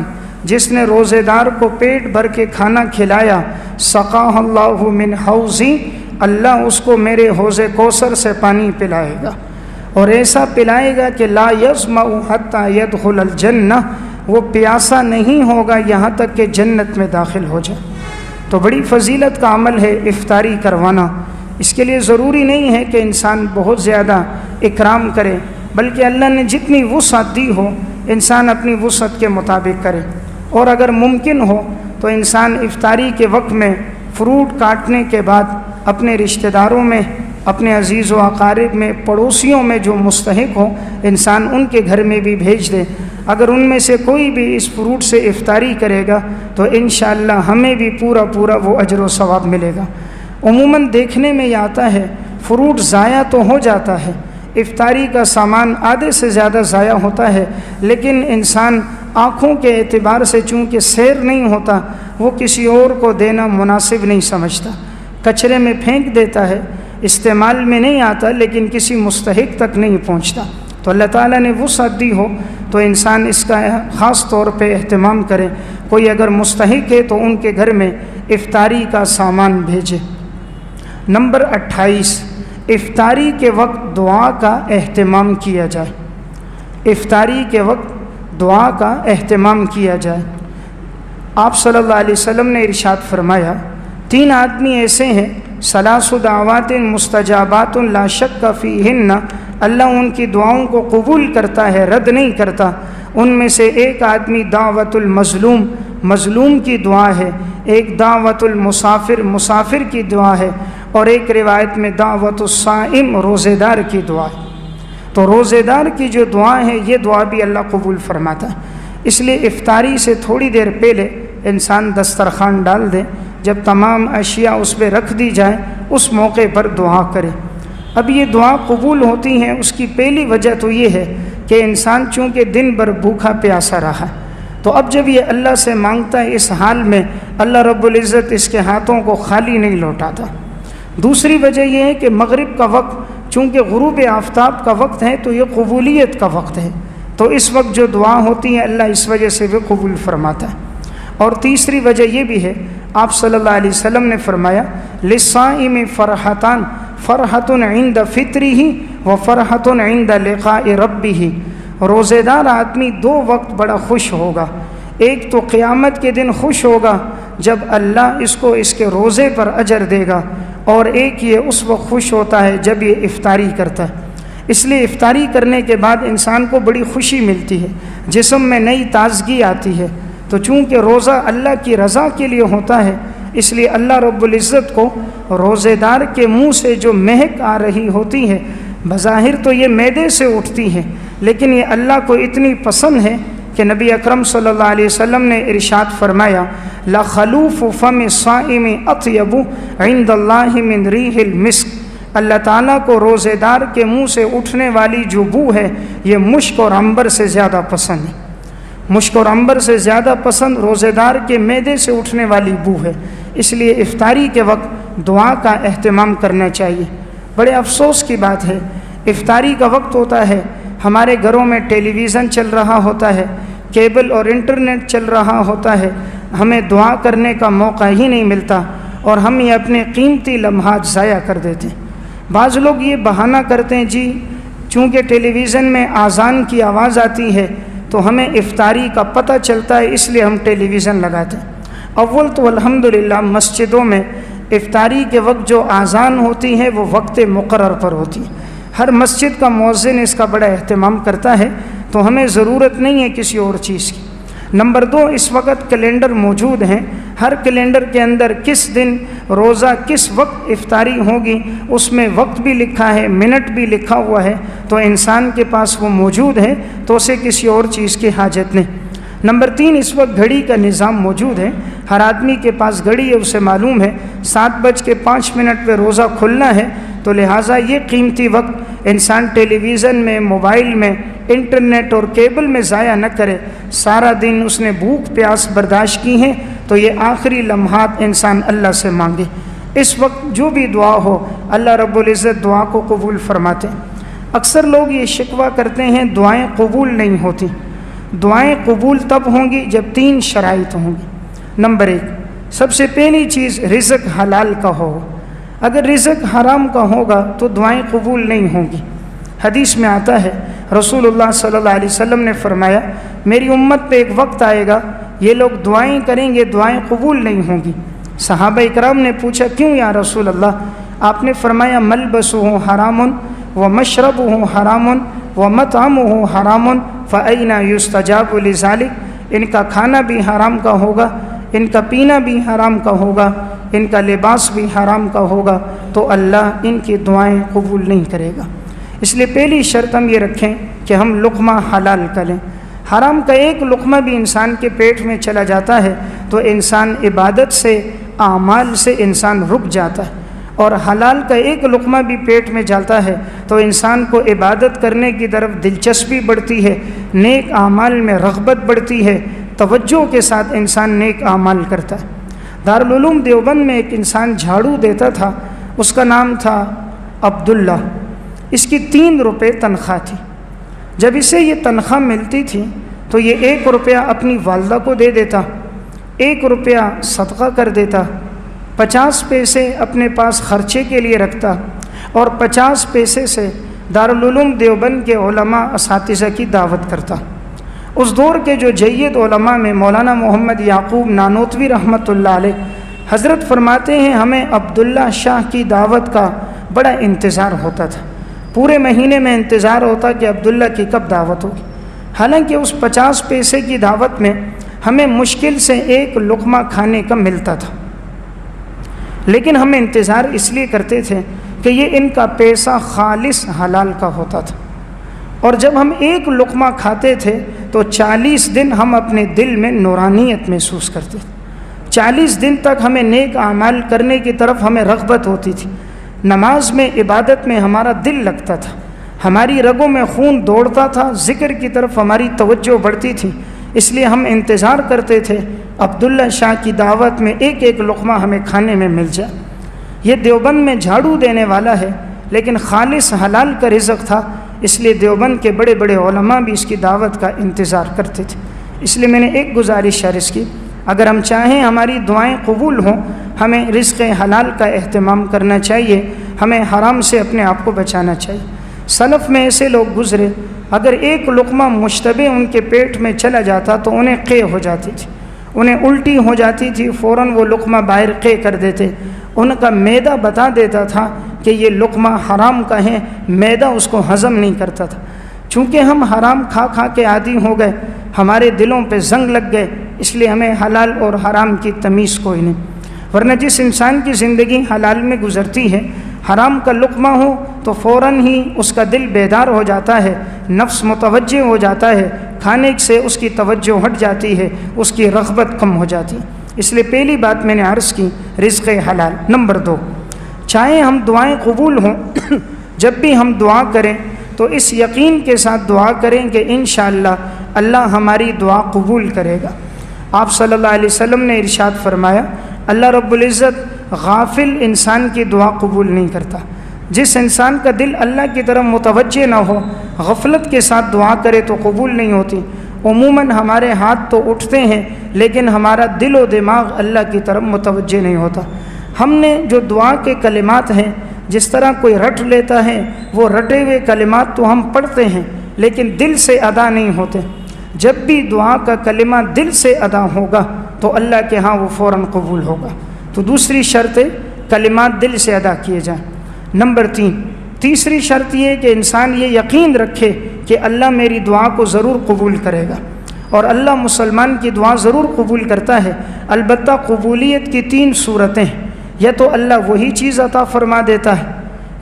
Speaker 1: جس نے روزے دار کو پیٹ بھر کے کھانا کھلایا، سقاہ اللہ من حوضی، اللہ اس کو میرے حوض کوثر سے پانی پلائے گا، اور ایسا پلائے گا کہ لا یظمأ حتی یدخل الجنہ، وہ پیاسا نہیں ہوگا یہاں تک کہ جنت میں داخل ہو جائے۔ تو بڑی فضیلت کا عمل ہے افطاری کروانا۔ اس کے لیے ضروری نہیں ہے کہ انسان بہت زیادہ اکرام کرے، بلکہ اللہ نے جتنی وسعت دی ہو انسان اپنی وسعت کے مطابق کرے، اور اگر ممکن ہو تو انسان افطاری کے وقت میں فروٹ کاٹنے کے بعد اپنے رشتہ داروں میں، اپنے عزیز و اقارب میں، پڑوسیوں میں جو مستحق ہو انسان ان کے گھر میں بھی بھیج دے۔ اگر ان میں سے کوئی بھی اس فروٹ سے افطاری کرے گا تو انشاءاللہ ہمیں بھی پورا وہ اجر و ثواب ملے گا۔ عموماً دیکھنے میں یہ آتا ہے فروٹ ضائع تو ہو جاتا ہے، افطاری کا سامان آدھے سے زیادہ ضائع ہوتا ہے، لیکن انسان آنکھوں کے اعتبار سے چونکہ سیر نہیں ہوتا، وہ کسی اور کو دینا مناسب نہیں سمجھتا، کچرے میں پھینک دیتا ہے، استعمال میں نہیں آتا لیکن کسی مستحق تک نہیں پہنچتا۔ تو اللہ تعالیٰ نے وسعت دی ہو تو انسان اس کا خاص طور پہ اہتمام کرے، کوئی اگر مستحق ہے تو ان کے گھر میں افطاری کا سامان بھیجے۔ نمبر 28، افطاری کے وقت دعا کا اہتمام کیا جائے۔ افطاری کے وقت دعا کا اہتمام کیا جائے۔ آپ صلی اللہ علیہ وسلم نے ارشاد فرمایا 3 آدمی ایسے ہیں ثلاث دعوات مستجابات لا شک فیہن، اللہ ان کی دعاؤں کو قبول کرتا ہے، رد نہیں کرتا۔ ان میں سے ایک آدمی دعوت المظلوم، مظلوم کی دعا ہے، ایک دعوت المسافر، مسافر کی دعا ہے، اور ایک روایت میں دعوت الصائم، روزے دار کی دعا ہے۔ تو روزے دار کی جو دعا ہے یہ دعا بھی اللہ قبول فرماتا ہے۔ اس لیے افطاری سے تھوڑی دیر پہلے انسان دسترخوان ڈال دے، جب تمام اشیاء اس پہ رکھ دی جائیں اس موقع پر دعا کرے۔ اب یہ دعا قبول ہوتی ہیں، اس کی پہلی وجہ تو یہ ہے کہ انسان چونکہ دن بھر بھوکا پیاسا رہا، تو اب جب یہ اللہ سے مانگتا ہے اس حال میں اللہ رب العزت اس کے ہاتھوں کو خالی نہیں لوٹاتا۔ دوسری وجہ یہ ہے کہ مغرب کا وقت چونکہ غروب آفتاب کا وقت ہے تو یہ قبولیت کا وقت ہے، تو اس وقت جو دعا ہوتی ہے اللہ اس وجہ سے بھی قبول فرماتا ہے۔ اور تیسری وجہ یہ بھی ہے، آپ صلی اللہ علیہ وسلم نے فرمایا للصائم فرحتان، فرحۃ عند فطرہ و فرحۃ عند لقاء ربہ، روزے دار آدمی 2 وقت بڑا خوش ہوگا۔ ایک تو قیامت کے دن خوش ہوگا جب اللہ اس کو اس کے روزے پر اجر دے گا، اور ایک یہ اس وقت خوش ہوتا ہے جب یہ افطاری کرتا ہے۔ اس لیے افطاری کرنے کے بعد انسان کو بڑی خوشی ملتی ہے، جسم میں نئی تازگی آتی ہے۔ تو چونکہ روزہ اللہ کی رضا کے لیے ہوتا ہے، اس لیے اللہ رب العزت کو روزے دار کے منہ سے جو مہک آ رہی ہوتی ہے، بظاہر تو یہ معدے سے اٹھتی ہے، لیکن یہ اللہ کو اتنی پسند ہے کہ نبی اکرم صلی اللہ علیہ وسلم نے ارشاد فرمایا لخلوف فم الصائم اطیب عند اللہ من ریح المسک، اللہ تعالیٰ کو روزے دار کے منہ سے اٹھنے والی جو بو ہے یہ مشک اور عنبر سے زیادہ پسند ہے۔ مشک اور عنبر سے زیادہ پسند روزے دار کے معدے سے اٹھنے والی بو ہے۔ اس لیے افطاری کے وقت دعا کا اہتمام کرنا چاہیے۔ بڑے افسوس کی بات ہے، افطاری کا وقت ہوتا ہے، ہمارے گھروں میں ٹیلی ویژن چل رہا ہوتا ہے، کیبل اور انٹرنیٹ چل رہا ہوتا ہے، ہمیں دعا کرنے کا موقع ہی نہیں ملتا، اور ہم یہ اپنے قیمتی لمحات ضائع کر دیتے ہیں۔ بعض لوگ یہ بہانہ کرتے ہیں جی چونکہ ٹیلی ویژن میں اذان کی آواز آتی ہے تو ہمیں افطاری کا پتہ چلتا ہے، اس لیے ہم ٹیلی ویژن لگاتے ہیں۔ اول تو الحمدللہ مسجدوں میں افطاری کے وقت جو اذان ہوتی ہے وہ وقت مقرر پر ہوتی ہے، ہر مسجد کا مؤذن اس کا بڑا اہتمام کرتا ہے، تو ہمیں ضرورت نہیں ہے کسی اور چیز کی۔ نمبر 2، اس وقت کیلنڈر موجود ہیں، ہر کیلنڈر کے اندر کس دن روزہ کس وقت افطاری ہوگی، اس میں وقت بھی لکھا ہے، منٹ بھی لکھا ہوا ہے، تو انسان کے پاس وہ موجود ہے تو اسے کسی اور چیز کی حاجت نہیں۔ نمبر 3، اس وقت گھڑی کا نظام موجود ہے، ہر آدمی کے پاس گھڑی ہے، اسے معلوم ہے 7:05 پہ روزہ کھلنا ہے، تو لہٰذا یہ قیمتی وقت انسان ٹیلی ویژن میں، موبائل میں، انٹرنیٹ اور کیبل میں ضائع نہ کرے۔ سارا دن اس نے بھوک پیاس برداشت کی ہیں، تو یہ آخری لمحات انسان اللہ سے مانگے۔ اس وقت جو بھی دعا ہو اللہ رب العزت دعا کو قبول فرماتے ہیں۔ اکثر لوگ یہ شکوہ کرتے ہیں دعائیں قبول نہیں ہوتی۔ دعائیں قبول تب ہوں گی جب 3 شرائط ہوں گی۔ نمبر 1، سب سے پہلی چیز رزق حلال کا ہو۔ اگر رزق حرام کا ہوگا تو دعائیں قبول نہیں ہوں گی۔ حدیث میں آتا ہے رسول اللہ صلی اللہ علیہ وسلم نے فرمایا میری امت پہ ایک وقت آئے گا یہ لوگ دعائیں کریں گے دعائیں قبول نہیں ہوں گی۔ صحابہ اکرام نے پوچھا کیوں یا رسول اللہ؟ آپ نے فرمایا ملبسہ حرام ومشربہ حرام ومطعمہ حرام فأین یستجاب لذلک۔ ان کا کھانا بھی حرام کا ہوگا، ان کا پینا بھی حرام کا ہوگا، ان کا لباس بھی حرام کا ہوگا، تو اللہ ان کی دعائیں قبول نہیں کرے گا۔ اس لیے پہلی شرط ہم یہ رکھیں کہ ہم لقمہ حلال کریں۔ حرام کا ایک لقمہ بھی انسان کے پیٹ میں چلا جاتا ہے تو انسان عبادت سے، اعمال سے انسان رک جاتا ہے، اور حلال کا ایک لقمہ بھی پیٹ میں جاتا ہے تو انسان کو عبادت کرنے کی طرف دلچسپی بڑھتی ہے، نیک اعمال میں رغبت بڑھتی ہے، توجہ کے ساتھ انسان نیک اعمال کرتا ہے۔ دارالعلوم دیوبند میں ایک انسان جھاڑو دیتا تھا، اس کا نام تھا عبداللہ۔ اس کی 3 روپے تنخواہ تھی۔ جب اسے یہ تنخواہ ملتی تھی تو یہ 1 روپیہ اپنی والدہ کو دے دیتا، 1 روپیہ صدقہ کر دیتا، 50 پیسے اپنے پاس خرچے کے لیے رکھتا، اور 50 پیسے سے دارالعلوم دیوبند کے علماء اساتذہ کی دعوت کرتا۔ اس دور کے جو جید علماء میں مولانا محمد یعقوب نانوتوی رحمۃ اللہ علیہ حضرت فرماتے ہیں ہمیں عبداللہ شاہ کی دعوت کا بڑا انتظار ہوتا تھا، پورے مہینے میں انتظار ہوتا کہ عبداللہ کی کب دعوت ہوگی۔ حالانکہ اس 50 پیسے کی دعوت میں ہمیں مشکل سے 1 لقمہ کھانے کا ملتا تھا، لیکن ہم انتظار اس لیے کرتے تھے کہ یہ ان کا پیسہ خالص حلال کا ہوتا تھا، اور جب ہم 1 لقمہ کھاتے تھے تو 40 دن ہم اپنے دل میں نورانیت محسوس کرتے تھے۔ 40 دن تک ہمیں نیک اعمال کرنے کی طرف ہمیں رغبت ہوتی تھی، نماز میں، عبادت میں ہمارا دل لگتا تھا، ہماری رگوں میں خون دوڑتا تھا، ذکر کی طرف ہماری توجہ بڑھتی تھی۔ اس لیے ہم انتظار کرتے تھے عبداللہ شاہ کی دعوت میں 1 لقمہ ہمیں کھانے میں مل جائے۔ یہ دیوبند میں جھاڑو دینے والا ہے لیکن خالص حلال کا رزق تھا، اس لیے دیوبند کے بڑے بڑے علماء بھی اس کی دعوت کا انتظار کرتے تھے۔ اس لیے میں نے ایک گزارش عرض کی، اگر ہم چاہیں ہماری دعائیں قبول ہوں ہمیں رزق حلال کا اہتمام کرنا چاہیے، ہمیں حرام سے اپنے آپ کو بچانا چاہیے۔ سلف میں ایسے لوگ گزرے اگر 1 لقمہ مشتبہ ان کے پیٹ میں چلا جاتا تو انہیں قے ہو جاتی تھی، انہیں الٹی ہو جاتی تھی، فوراً وہ لقمہ باہر قے کر دیتے۔ ان کا معدہ بتا دیتا تھا کہ یہ لقمہ حرام کا ہے، معدہ اس کو ہضم نہیں کرتا تھا۔ چونکہ ہم حرام کھا کھا کے عادی ہو گئے، ہمارے دلوں پہ زنگ لگ گئے، اس لیے ہمیں حلال اور حرام کی تمیز کوئی نہیں۔ ورنہ جس انسان کی زندگی حلال میں گزرتی ہے، حرام کا لقمہ ہو تو فوراً ہی اس کا دل بیدار ہو جاتا ہے، نفس متوجہ ہو جاتا ہے، کھانے سے اس کی توجہ ہٹ جاتی ہے، اس کی رغبت کم ہو جاتی ہے۔ اس لیے پہلی بات میں نے عرض کی رزق حلال۔ نمبر 2، چاہے ہم دعائیں قبول ہوں جب بھی ہم دعا کریں تو اس یقین کے ساتھ دعا کریں کہ انشاءاللہ اللہ ہماری دعا قبول کرے گا۔ آپ صلی اللہ علیہ وسلم نے ارشاد فرمایا اللہ رب العزت غافل انسان کی دعا قبول نہیں کرتا۔ جس انسان کا دل اللہ کی طرف متوجہ نہ ہو، غفلت کے ساتھ دعا کرے تو قبول نہیں ہوتی۔ عموماً ہمارے ہاتھ تو اٹھتے ہیں لیکن ہمارا دل و دماغ اللہ کی طرف متوجہ نہیں ہوتا۔ ہم نے جو دعا کے کلمات ہیں، جس طرح کوئی رٹ لیتا ہے، وہ رٹے ہوئے کلمات تو ہم پڑھتے ہیں لیکن دل سے ادا نہیں ہوتے۔ جب بھی دعا کا کلمہ دل سے ادا ہوگا تو اللہ کے ہاں وہ فوراً قبول ہوگا۔ تو دوسری شرط کلمات دل سے ادا کیے جائیں۔ نمبر 3، تیسری شرط یہ کہ انسان یہ یقین رکھے کہ اللہ میری دعا کو ضرور قبول کرے گا۔ اور اللہ مسلمان کی دعا ضرور قبول کرتا ہے، البتہ قبولیت کی 3 صورتیں ہیں۔ یا تو اللہ وہی چیز عطا فرما دیتا ہے،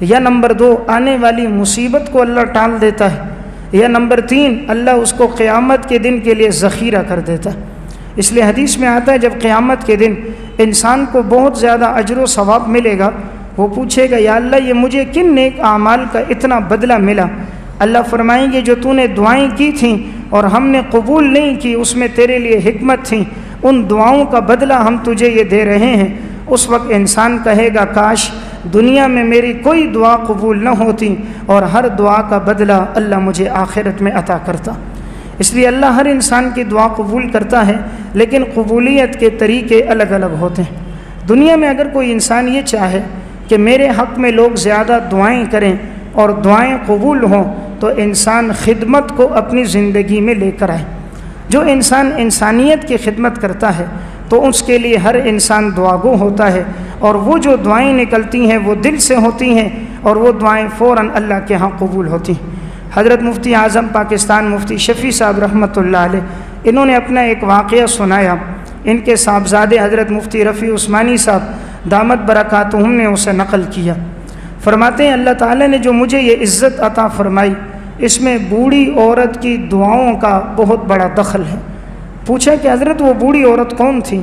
Speaker 1: یا نمبر 2 آنے والی مصیبت کو اللہ ٹال دیتا ہے، یا نمبر 3 اللہ اس کو قیامت کے دن کے لیے ذخیرہ کر دیتا ہے۔ اس لیے حدیث میں آتا ہے جب قیامت کے دن انسان کو بہت زیادہ اجر و ثواب ملے گا، وہ پوچھے گا یا اللہ یہ مجھے کن نیک اعمال کا اتنا بدلہ ملا؟ اللہ فرمائیں گے جو تو نے دعائیں کی تھیں اور ہم نے قبول نہیں کی، اس میں تیرے لیے حکمت تھی، ان دعاؤں کا بدلہ ہم تجھے یہ دے رہے ہیں۔ اس وقت انسان کہے گا کاش دنیا میں میری کوئی دعا قبول نہ ہوتی اور ہر دعا کا بدلہ اللہ مجھے آخرت میں عطا کرتا۔ اس لیے اللہ ہر انسان کی دعا قبول کرتا ہے، لیکن قبولیت کے طریقے الگ الگ ہوتے ہیں۔ دنیا میں اگر کوئی انسان یہ چاہے کہ میرے حق میں لوگ زیادہ دعائیں کریں اور دعائیں قبول ہوں، تو انسان خدمت کو اپنی زندگی میں لے کر آئے۔ جو انسان انسانیت کی خدمت کرتا ہے تو اس کے لیے ہر انسان دعا گو ہوتا ہے، اور وہ جو دعائیں نکلتی ہیں وہ دل سے ہوتی ہیں، اور وہ دعائیں فوراً اللہ کے ہاں قبول ہوتی ہیں۔ حضرت مفتی اعظم پاکستان مفتی شفیع صاحب رحمۃ اللہ علیہ، انہوں نے اپنا ایک واقعہ سنایا۔ ان کے صاحبزادے حضرت مفتی رفیع عثمانی صاحب دامت برکاتہم نے اسے نقل کیا۔ فرماتے ہیں اللہ تعالیٰ نے جو مجھے یہ عزت عطا فرمائی، اس میں بوڑھی عورت کی دعاؤں کا بہت بڑا دخل ہے۔ پوچھا کہ حضرت وہ بوڑھی عورت کون تھی؟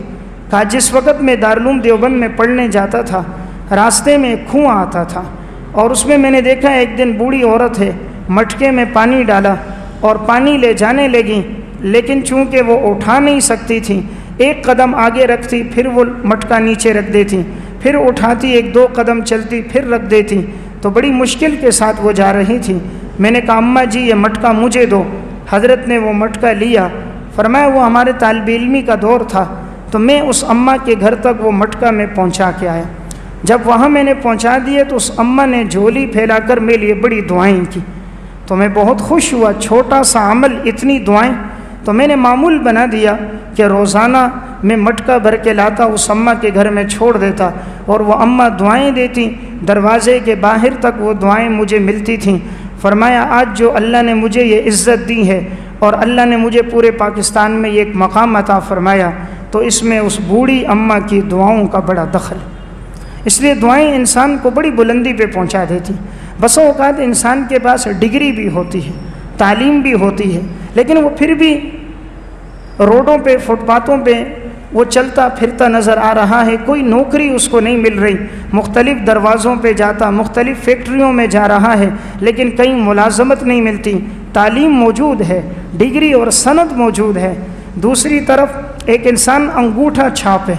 Speaker 1: کہا جس وقت میں دارالعلوم دیوبند میں پڑھنے جاتا تھا، راستے میں ایک کنواں آتا تھا، اور اس میں میں نے دیکھا ایک دن بوڑھی عورت ہے، مٹکے میں پانی ڈالا اور پانی لے جانے لگی، لیکن چونکہ وہ اٹھا نہیں سکتی تھی، ایک قدم آگے رکھتی پھر وہ مٹکا نیچے رکھ دیتی، پھر اٹھاتی 1-2 قدم چلتی پھر رکھ دیتی، تو بڑی مشکل کے ساتھ وہ جا رہی تھی۔ میں نے کہا اماں جی یہ مٹکا مجھے دو۔ حضرت نے وہ مٹکا لیا، فرمایا وہ ہمارے طالب علمی کا دور تھا، تو میں اس اماں کے گھر تک وہ مٹکا میں پہنچا کے آیا۔ جب وہاں میں نے پہنچا دیا تو اس اماں نے جھولی پھیلا کر میرے لیے بڑی دعائیں کی، تو میں بہت خوش ہوا۔ چھوٹا سا عمل اتنی دعائیں، تو میں نے معمول بنا دیا کہ روزانہ میں مٹکا بھر کے لاتا، اس اماں کے گھر میں چھوڑ دیتا، اور وہ اماں دعائیں دیتی، دروازے کے باہر تک وہ دعائیں مجھے ملتی تھیں۔ فرمایا آج جو اللہ نے مجھے یہ عزت دی ہے اور اللہ نے مجھے پورے پاکستان میں یہ ایک مقام عطا فرمایا، تو اس میں اس بوڑھی اماں کی دعاؤں کا بڑا دخل۔ اس لیے دعائیں انسان کو بڑی بلندی پہ پہنچا دیتی۔ بسا اوقات انسان کے پاس ڈگری بھی ہوتی ہے، تعلیم بھی ہوتی ہے، لیکن وہ پھر بھی روڈوں پہ فٹ پاتھوں پہ وہ چلتا پھرتا نظر آ رہا ہے، کوئی نوکری اس کو نہیں مل رہی، مختلف دروازوں پہ جاتا، مختلف فیکٹریوں میں جا رہا ہے، لیکن کہیں ملازمت نہیں ملتی۔ تعلیم موجود ہے، ڈگری اور سند موجود ہے، دوسری طرف ایک انسان انگوٹھا چھاپ ہے،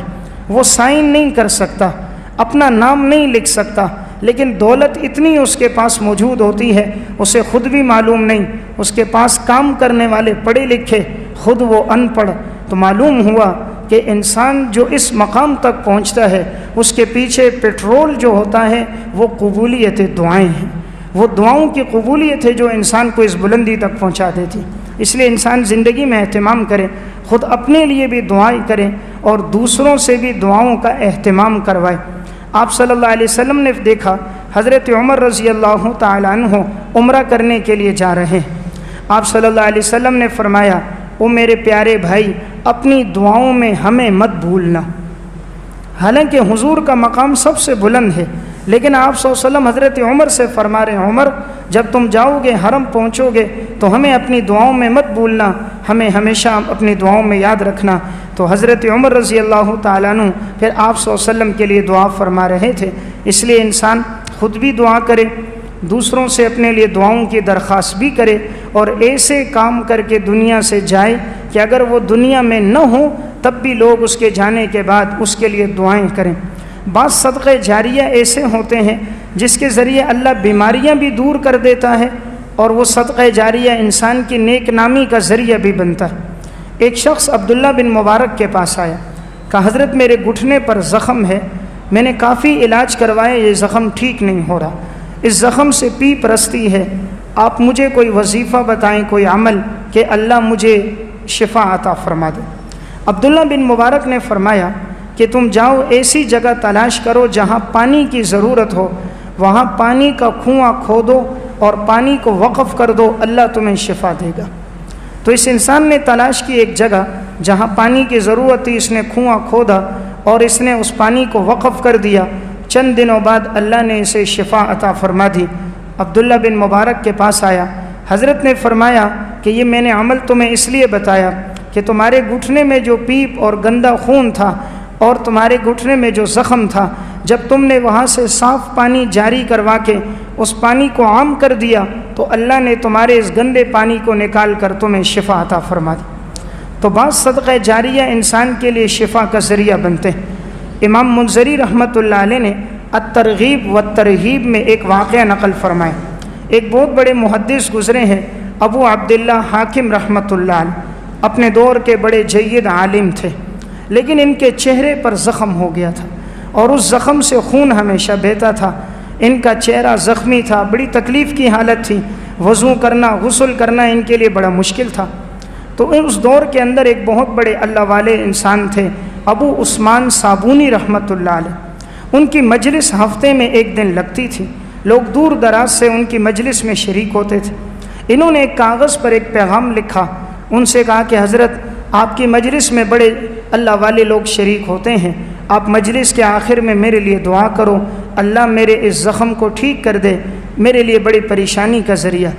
Speaker 1: وہ سائن نہیں کر سکتا، اپنا نام نہیں لکھ سکتا، لیکن دولت اتنی اس کے پاس موجود ہوتی ہے اسے خود بھی معلوم نہیں، اس کے پاس کام کرنے والے پڑھے لکھے، خود وہ ان پڑھ۔ تو معلوم ہوا کہ انسان جو اس مقام تک پہنچتا ہے اس کے پیچھے پیٹرول جو ہوتا ہے وہ قبولیت دعائیں ہیں، وہ دعاؤں کی قبولیت ہے جو انسان کو اس بلندی تک پہنچا دیتی۔ اس لیے انسان زندگی میں اہتمام کرے، خود اپنے لیے بھی دعائیں کرے اور دوسروں سے بھی دعاؤں کا اہتمام کروائے۔ آپ صلی اللہ علیہ وسلم نے دیکھا حضرت عمر رضی اللہ تعالیٰ عنہ عمرہ کرنے کے لیے جا رہے ہیں۔ آپ صلی اللہ علیہ وسلم نے فرمایا او میرے پیارے بھائی اپنی دعاؤں میں ہمیں مت بھولنا۔ حالانکہ حضور کا مقام سب سے بلند ہے، لیکن آپ صلی اللہ علیہ وسلم حضرت عمر سے فرما رہے ہیں عمر جب تم جاؤ گے حرم پہنچو گے تو ہمیں اپنی دعاؤں میں مت بھولنا، ہمیں ہمیشہ اپنی دعاؤں میں یاد رکھنا۔ تو حضرت عمر رضی اللہ تعالیٰ عنہ پھر آپ صلی اللہ علیہ وسلم کے لیے دعا فرما رہے تھے۔ اس لیے انسان خود بھی دعا کرے، دوسروں سے اپنے لیے دعاؤں کی درخواست بھی کرے، اور ایسے کام کر کے دنیا سے جائے کہ اگر وہ دنیا میں نہ ہو تب بھی لوگ اس کے جانے کے بعد اس کے لیے دعائیں کریں۔ بعض صدقے جاریہ ایسے ہوتے ہیں جس کے ذریعے اللہ بیماریاں بھی دور کر دیتا ہے، اور وہ صدقہ جاریہ انسان کی نیک نامی کا ذریعہ بھی بنتا ہے۔ ایک شخص عبداللہ بن مبارک کے پاس آیا، کہا حضرت میرے گھٹنے پر زخم ہے، میں نے کافی علاج کروایا، یہ زخم ٹھیک نہیں ہو رہا، اس زخم سے پیپ رستی ہے، آپ مجھے کوئی وظیفہ بتائیں، کوئی عمل کہ اللہ مجھے شفا عطا فرما دے۔ عبداللہ بن مبارک نے فرمایا کہ تم جاؤ ایسی جگہ تلاش کرو جہاں پانی کی ضرورت ہو، وہاں پانی کا کنواں کھودو اور پانی کو وقف کر دو، اللہ تمہیں شفا دے گا۔ تو اس انسان نے تلاش کی ایک جگہ جہاں پانی کی ضرورت تھی، اس نے کنواں کھودا اور اس نے اس پانی کو وقف کر دیا۔ چند دنوں بعد اللہ نے اسے شفا عطا فرما دی۔ عبداللہ بن مبارک کے پاس آیا، حضرت نے فرمایا کہ یہ میں نے عمل تمہیں اس لیے بتایا کہ تمہارے گھٹنے میں جو پیپ اور گندا خون تھا اور تمہارے گھٹنے میں جو زخم تھا، جب تم نے وہاں سے صاف پانی جاری کروا کے اس پانی کو عام کر دیا تو اللہ نے تمہارے اس گندے پانی کو نکال کر تمہیں شفا عطا فرما دی۔ تو بعض صدقہ جاریہ انسان کے لیے شفا کا ذریعہ بنتے ہیں۔ امام منذری رحمۃ اللہ علیہ نے الترغیب والترہیب میں ایک واقعہ نقل فرمائے۔ ایک بہت بڑے محدث گزرے ہیں، ابو عبداللہ حاکم رحمۃ اللہ علیہ، اپنے دور کے بڑے جید عالم تھے، لیکن ان کے چہرے پر زخم ہو گیا تھا اور اس زخم سے خون ہمیشہ بہتا تھا۔ ان کا چہرہ زخمی تھا، بڑی تکلیف کی حالت تھی، وضو کرنا غسل کرنا ان کے لیے بڑا مشکل تھا۔ تو اس دور کے اندر ایک بہت بڑے اللہ والے انسان تھے، ابو عثمان صابونی رحمۃ اللہ علیہ۔ ان کی مجلس ہفتے میں ایک دن لگتی تھی، لوگ دور دراز سے ان کی مجلس میں شریک ہوتے تھے۔ انہوں نے ایک کاغذ پر ایک پیغام لکھا، ان سے کہا کہ حضرت آپ کی مجلس میں بڑے اللہ والے لوگ شریک ہوتے ہیں، آپ مجلس کے آخر میں میرے لیے دعا کرو، اللہ میرے اس زخم کو ٹھیک کر دے، میرے لیے بڑی پریشانی کا ذریعہ۔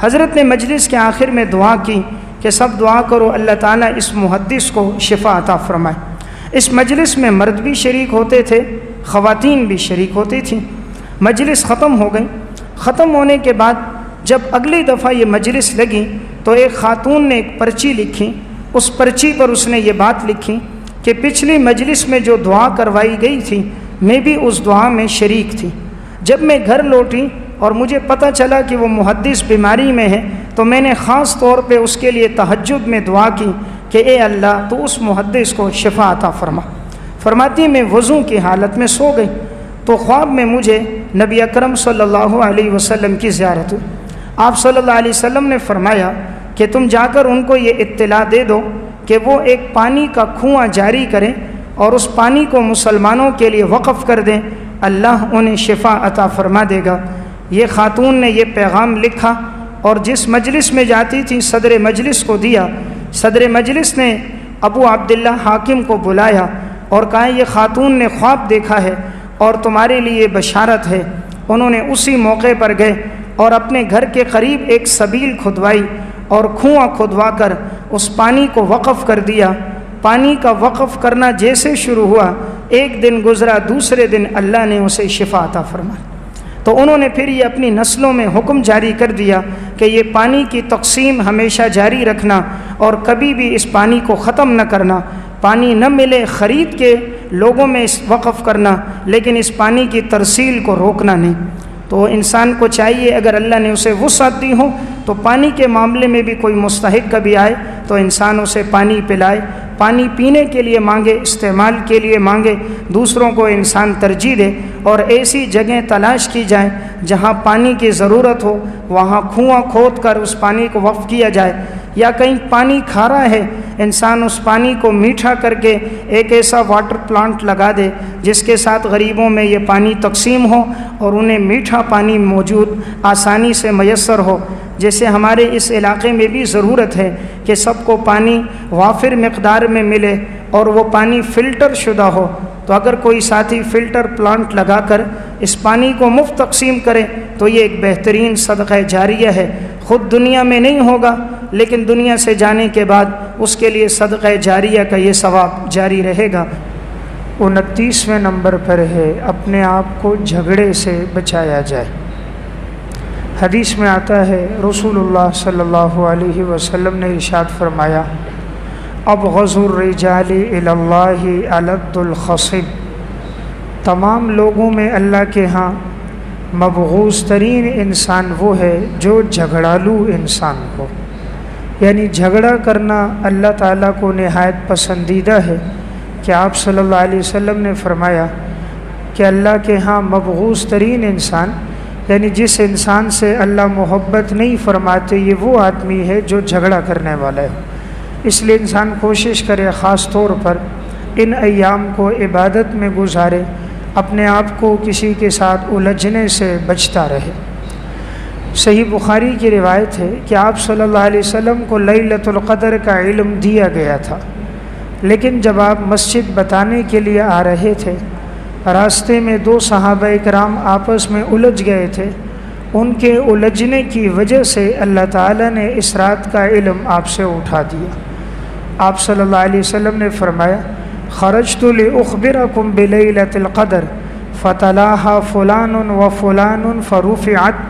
Speaker 1: حضرت نے مجلس کے آخر میں دعا کی کہ سب دعا کرو اللہ تعالیٰ اس محدث کو شفا عطا فرمائے۔ اس مجلس میں مرد بھی شریک ہوتے تھے، خواتین بھی شریک ہوتی تھیں۔ مجلس ختم ہو گئی۔ ختم ہونے کے بعد جب اگلی دفعہ یہ مجلس لگی تو ایک خاتون نے ایک پرچی لکھی، اس پرچی پر اس نے یہ بات لکھی کہ پچھلی مجلس میں جو دعا کروائی گئی تھی میں بھی اس دعا میں شریک تھی۔ جب میں گھر لوٹی اور مجھے پتہ چلا کہ وہ محدث بیماری میں ہے تو میں نے خاص طور پہ اس کے لیے تہجد میں دعا کی کہ اے اللہ تو اس محدث کو شفا عطا فرما۔ فرماتی میں وضو کی حالت میں سو گئی تو خواب میں مجھے نبی اکرم صلی اللہ علیہ وسلم کی زیارت ہوئی۔ آپ صلی اللہ علیہ وسلم نے فرمایا کہ تم جا کر ان کو یہ اطلاع دے دو کہ وہ ایک پانی کا کنواں جاری کریں اور اس پانی کو مسلمانوں کے لیے وقف کر دیں، اللہ انہیں شفا عطا فرما دے گا۔ یہ خاتون نے یہ پیغام لکھا اور جس مجلس میں جاتی تھی صدر مجلس کو دیا۔ صدر مجلس نے ابو عبداللہ حاکم کو بلایا اور کہا یہ خاتون نے خواب دیکھا ہے اور تمہارے لیے بشارت ہے۔ انہوں نے اسی موقع پر گئے اور اپنے گھر کے قریب ایک سبیل کھدوائی اور کنواں کھدوا کر اس پانی کو وقف کر دیا۔ پانی کا وقف کرنا جیسے شروع ہوا، ایک دن گزرا، دوسرے دن اللہ نے اسے شفا عطا فرمائی۔ تو انہوں نے پھر یہ اپنی نسلوں میں حکم جاری کر دیا کہ یہ پانی کی تقسیم ہمیشہ جاری رکھنا اور کبھی بھی اس پانی کو ختم نہ کرنا۔ پانی نہ ملے خرید کے لوگوں میں اس وقف کرنا، لیکن اس پانی کی ترسیل کو روکنا نہیں۔ تو انسان کو چاہیے اگر اللہ نے اسے وسعت دی ہو تو پانی کے معاملے میں بھی کوئی مستحق کبھی آئے تو انسان اسے پانی پلائے، پانی پینے کے لیے مانگے، استعمال کے لیے مانگے، دوسروں کو انسان ترجیح دے اور ایسی جگہیں تلاش کی جائیں جہاں پانی کی ضرورت ہو، وہاں کنواں کھود کر اس پانی کو وقف کیا جائے، یا کہیں پانی کھارا ہے انسان اس پانی کو میٹھا کر کے ایک ایسا واٹر پلانٹ لگا دے جس کے ساتھ غریبوں میں یہ پانی تقسیم ہو اور انہیں میٹھا پانی موجود آسانی سے میسر ہو۔ جیسے ہمارے اس علاقے میں بھی ضرورت ہے کہ سب کو پانی وافر مقدار میں ملے اور وہ پانی فلٹر شدہ ہو، تو اگر کوئی ساتھی فلٹر پلانٹ لگا کر اس پانی کو مفت تقسیم کرے تو یہ ایک بہترین صدقہ جاریہ ہے۔ خود دنیا میں نہیں ہوگا لیکن دنیا سے جانے کے بعد اس کے لیے صدقہ جاریہ کا یہ ثواب جاری رہے گا۔ 29ویں نمبر پر ہے اپنے آپ کو جھگڑے سے بچایا جائے۔ حدیث میں آتا ہے رسول اللہ صلی اللہ علیہ وسلم نے ارشاد فرمایا ابغض الرجال الی اللہ الد الخصب، تمام لوگوں میں اللہ کے ہاں مبغوض ترین انسان وہ ہے جو جھگڑالو انسان ہو، یعنی جھگڑا کرنا اللہ تعالیٰ کو نہایت پسندیدہ ہے۔ کہ آپ صلی اللہ علیہ وسلم نے فرمایا کہ اللہ کے ہاں مبغوض ترین انسان، یعنی جس انسان سے اللہ محبت نہیں فرماتے، یہ وہ آدمی ہے جو جھگڑا کرنے والا ہے۔ اس لیے انسان کوشش کرے خاص طور پر ان ایام کو عبادت میں گزارے، اپنے آپ کو کسی کے ساتھ الجھنے سے بچتا رہے۔ صحیح بخاری کی روایت ہے کہ آپ صلی اللہ علیہ وسلم کو لیلۃ القدر کا علم دیا گیا تھا، لیکن جب آپ مسجد بتانے کے لیے آ رہے تھے، راستے میں دو صحابہ کرام آپس میں الجھ گئے تھے۔ ان کے الجھنے کی وجہ سے اللہ تعالیٰ نے اس رات کا علم آپ سے اٹھا دیا۔ آپ صلی اللہ علیہ وسلم نے فرمایا، خرجت لأخبرکم بلیلۃ القدر فتلاها فلان و فلان فرفعت،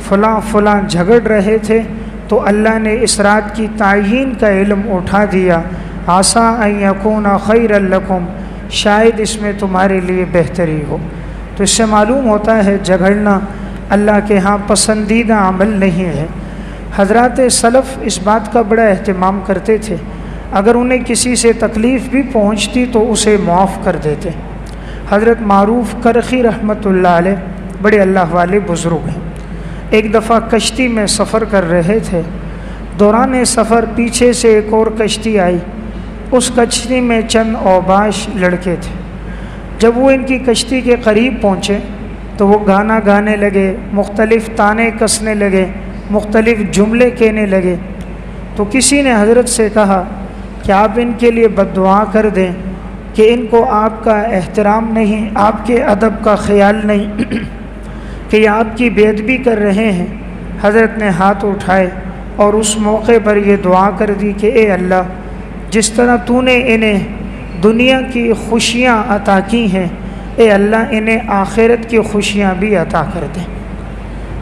Speaker 1: فلاں فلاں جھگڑ رہے تھے تو اللہ نے اس رات کی تعیین کا علم اٹھا دیا، عسیٰ ان یکون خیرا لکم، شاید اس میں تمہارے لیے بہتری ہو۔ تو اس سے معلوم ہوتا ہے جھگڑنا اللہ کے ہاں پسندیدہ عمل نہیں ہے۔ حضرات سلف اس بات کا بڑا اہتمام کرتے تھے، اگر انہیں کسی سے تکلیف بھی پہنچتی تو اسے معاف کر دیتے۔ حضرت معروف کرخی رحمۃ اللہ علیہ بڑے اللہ والے بزرگ ہیں۔ ایک دفعہ کشتی میں سفر کر رہے تھے، دوران سفر پیچھے سے ایک اور کشتی آئی، اس کشتی میں چند اوباش لڑکے تھے۔ جب وہ ان کی کشتی کے قریب پہنچے تو وہ گانا گانے لگے، مختلف تانے کسنے لگے، مختلف جملے کہنے لگے۔ تو کسی نے حضرت سے کہا کہ آپ ان کے لیے بد دعا کر دیں کہ ان کو آپ کا احترام نہیں، آپ کے ادب کا خیال نہیں کہ یہ آپ کی بے ادبی کر رہے ہیں۔ حضرت نے ہاتھ اٹھائے اور اس موقع پر یہ دعا کر دی کہ اے اللہ، جس طرح تو نے انہیں دنیا کی خوشیاں عطا کی ہیں، اے اللہ انہیں آخرت کی خوشیاں بھی عطا کر دیں۔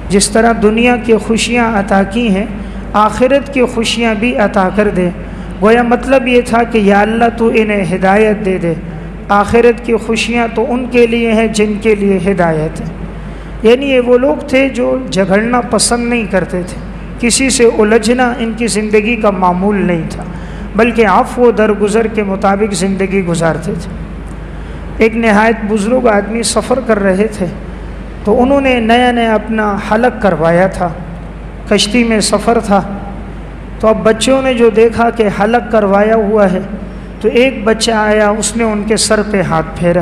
Speaker 1: جس طرح دنیا کی خوشیاں عطا کی ہیں، آخرت کی خوشیاں بھی عطا کر دے۔ گویا مطلب یہ تھا کہ یا اللہ تو انہیں ہدایت دے دے، آخرت کی خوشیاں تو ان کے لیے ہیں جن کے لیے ہدایت ہے۔ یعنی یہ وہ لوگ تھے جو جھگڑنا پسند نہیں کرتے تھے، کسی سے الجھنا ان کی زندگی کا معمول نہیں تھا، بلکہ عفو و درگزر کے مطابق زندگی گزارتے تھے۔ ایک نہایت بزرگ آدمی سفر کر رہے تھے تو انہوں نے نیا نیا اپنا حلق کروایا تھا، کشتی میں سفر تھا۔ تو اب بچوں نے جو دیکھا کہ حلق کروایا ہوا ہے تو ایک بچہ آیا، اس نے ان کے سر پہ ہاتھ پھیرا،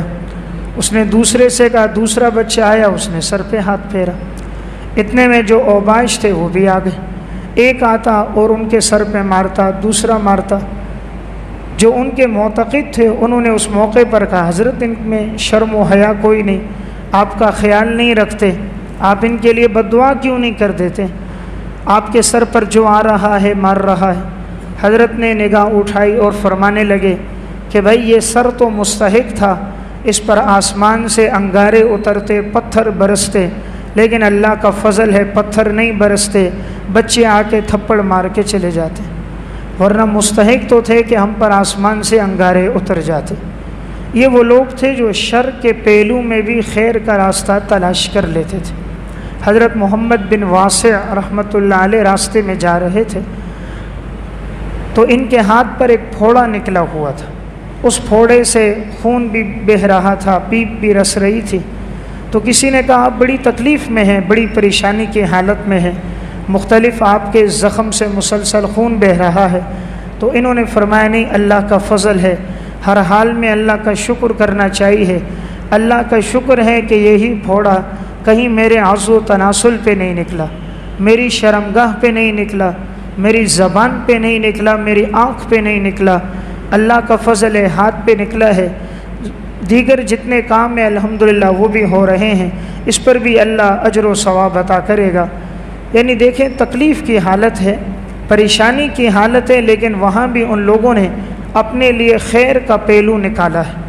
Speaker 1: اس نے دوسرے سے کہا، دوسرا بچہ آیا، اس نے سر پہ ہاتھ پھیرا۔ اتنے میں جو اوباش تھے وہ بھی آ گئے، ایک آتا اور ان کے سر پہ مارتا، دوسرا مارتا۔ جو ان کے معتقد تھے انہوں نے اس موقع پر کہا، حضرت ان میں شرم و حیا کوئی نہیں، آپ کا خیال نہیں رکھتے، آپ ان کے لیے بد دعا کیوں نہیں کر دیتے؟ آپ کے سر پر جو آ رہا ہے مار رہا ہے۔ حضرت نے نگاہ اٹھائی اور فرمانے لگے کہ بھائی یہ سر تو مستحق تھا، اس پر آسمان سے انگارے اترتے، پتھر برستے، لیکن اللہ کا فضل ہے پتھر نہیں برستے، بچے آ کے تھپڑ مار کے چلے جاتے، ورنہ مستحق تو تھے کہ ہم پر آسمان سے انگارے اتر جاتے۔ یہ وہ لوگ تھے جو شر کے پہلو میں بھی خیر کا راستہ تلاش کر لیتے تھے۔ حضرت محمد بن واسع رحمۃ اللہ علیہ راستے میں جا رہے تھے تو ان کے ہاتھ پر ایک پھوڑا نکلا ہوا تھا، اس پھوڑے سے خون بھی بہہ رہا تھا، پیپ بھی رس رہی تھی۔ تو کسی نے کہا آپ بڑی تکلیف میں ہیں، بڑی پریشانی کی حالت میں ہیں، مختلف آپ کے زخم سے مسلسل خون بہہ رہا ہے۔ تو انہوں نے فرمایا نہیں، اللہ کا فضل ہے، ہر حال میں اللہ کا شکر کرنا چاہیے۔ اللہ کا شکر ہے کہ یہی پھوڑا کہیں میرے عضو و تناسل پہ نہیں نکلا، میری شرمگاہ پہ نہیں نکلا، میری زبان پہ نہیں نکلا، میری آنکھ پہ نہیں نکلا، اللہ کا فضل ہے، ہاتھ پہ نکلا ہے۔ دیگر جتنے کام ہیں الحمدللہ وہ بھی ہو رہے ہیں، اس پر بھی اللہ اجر و ثواب عطا کرے گا۔ یعنی دیکھیں تکلیف کی حالت ہے، پریشانی کی حالت ہے، لیکن وہاں بھی ان لوگوں نے اپنے لیے خیر کا پہلو نکالا ہے،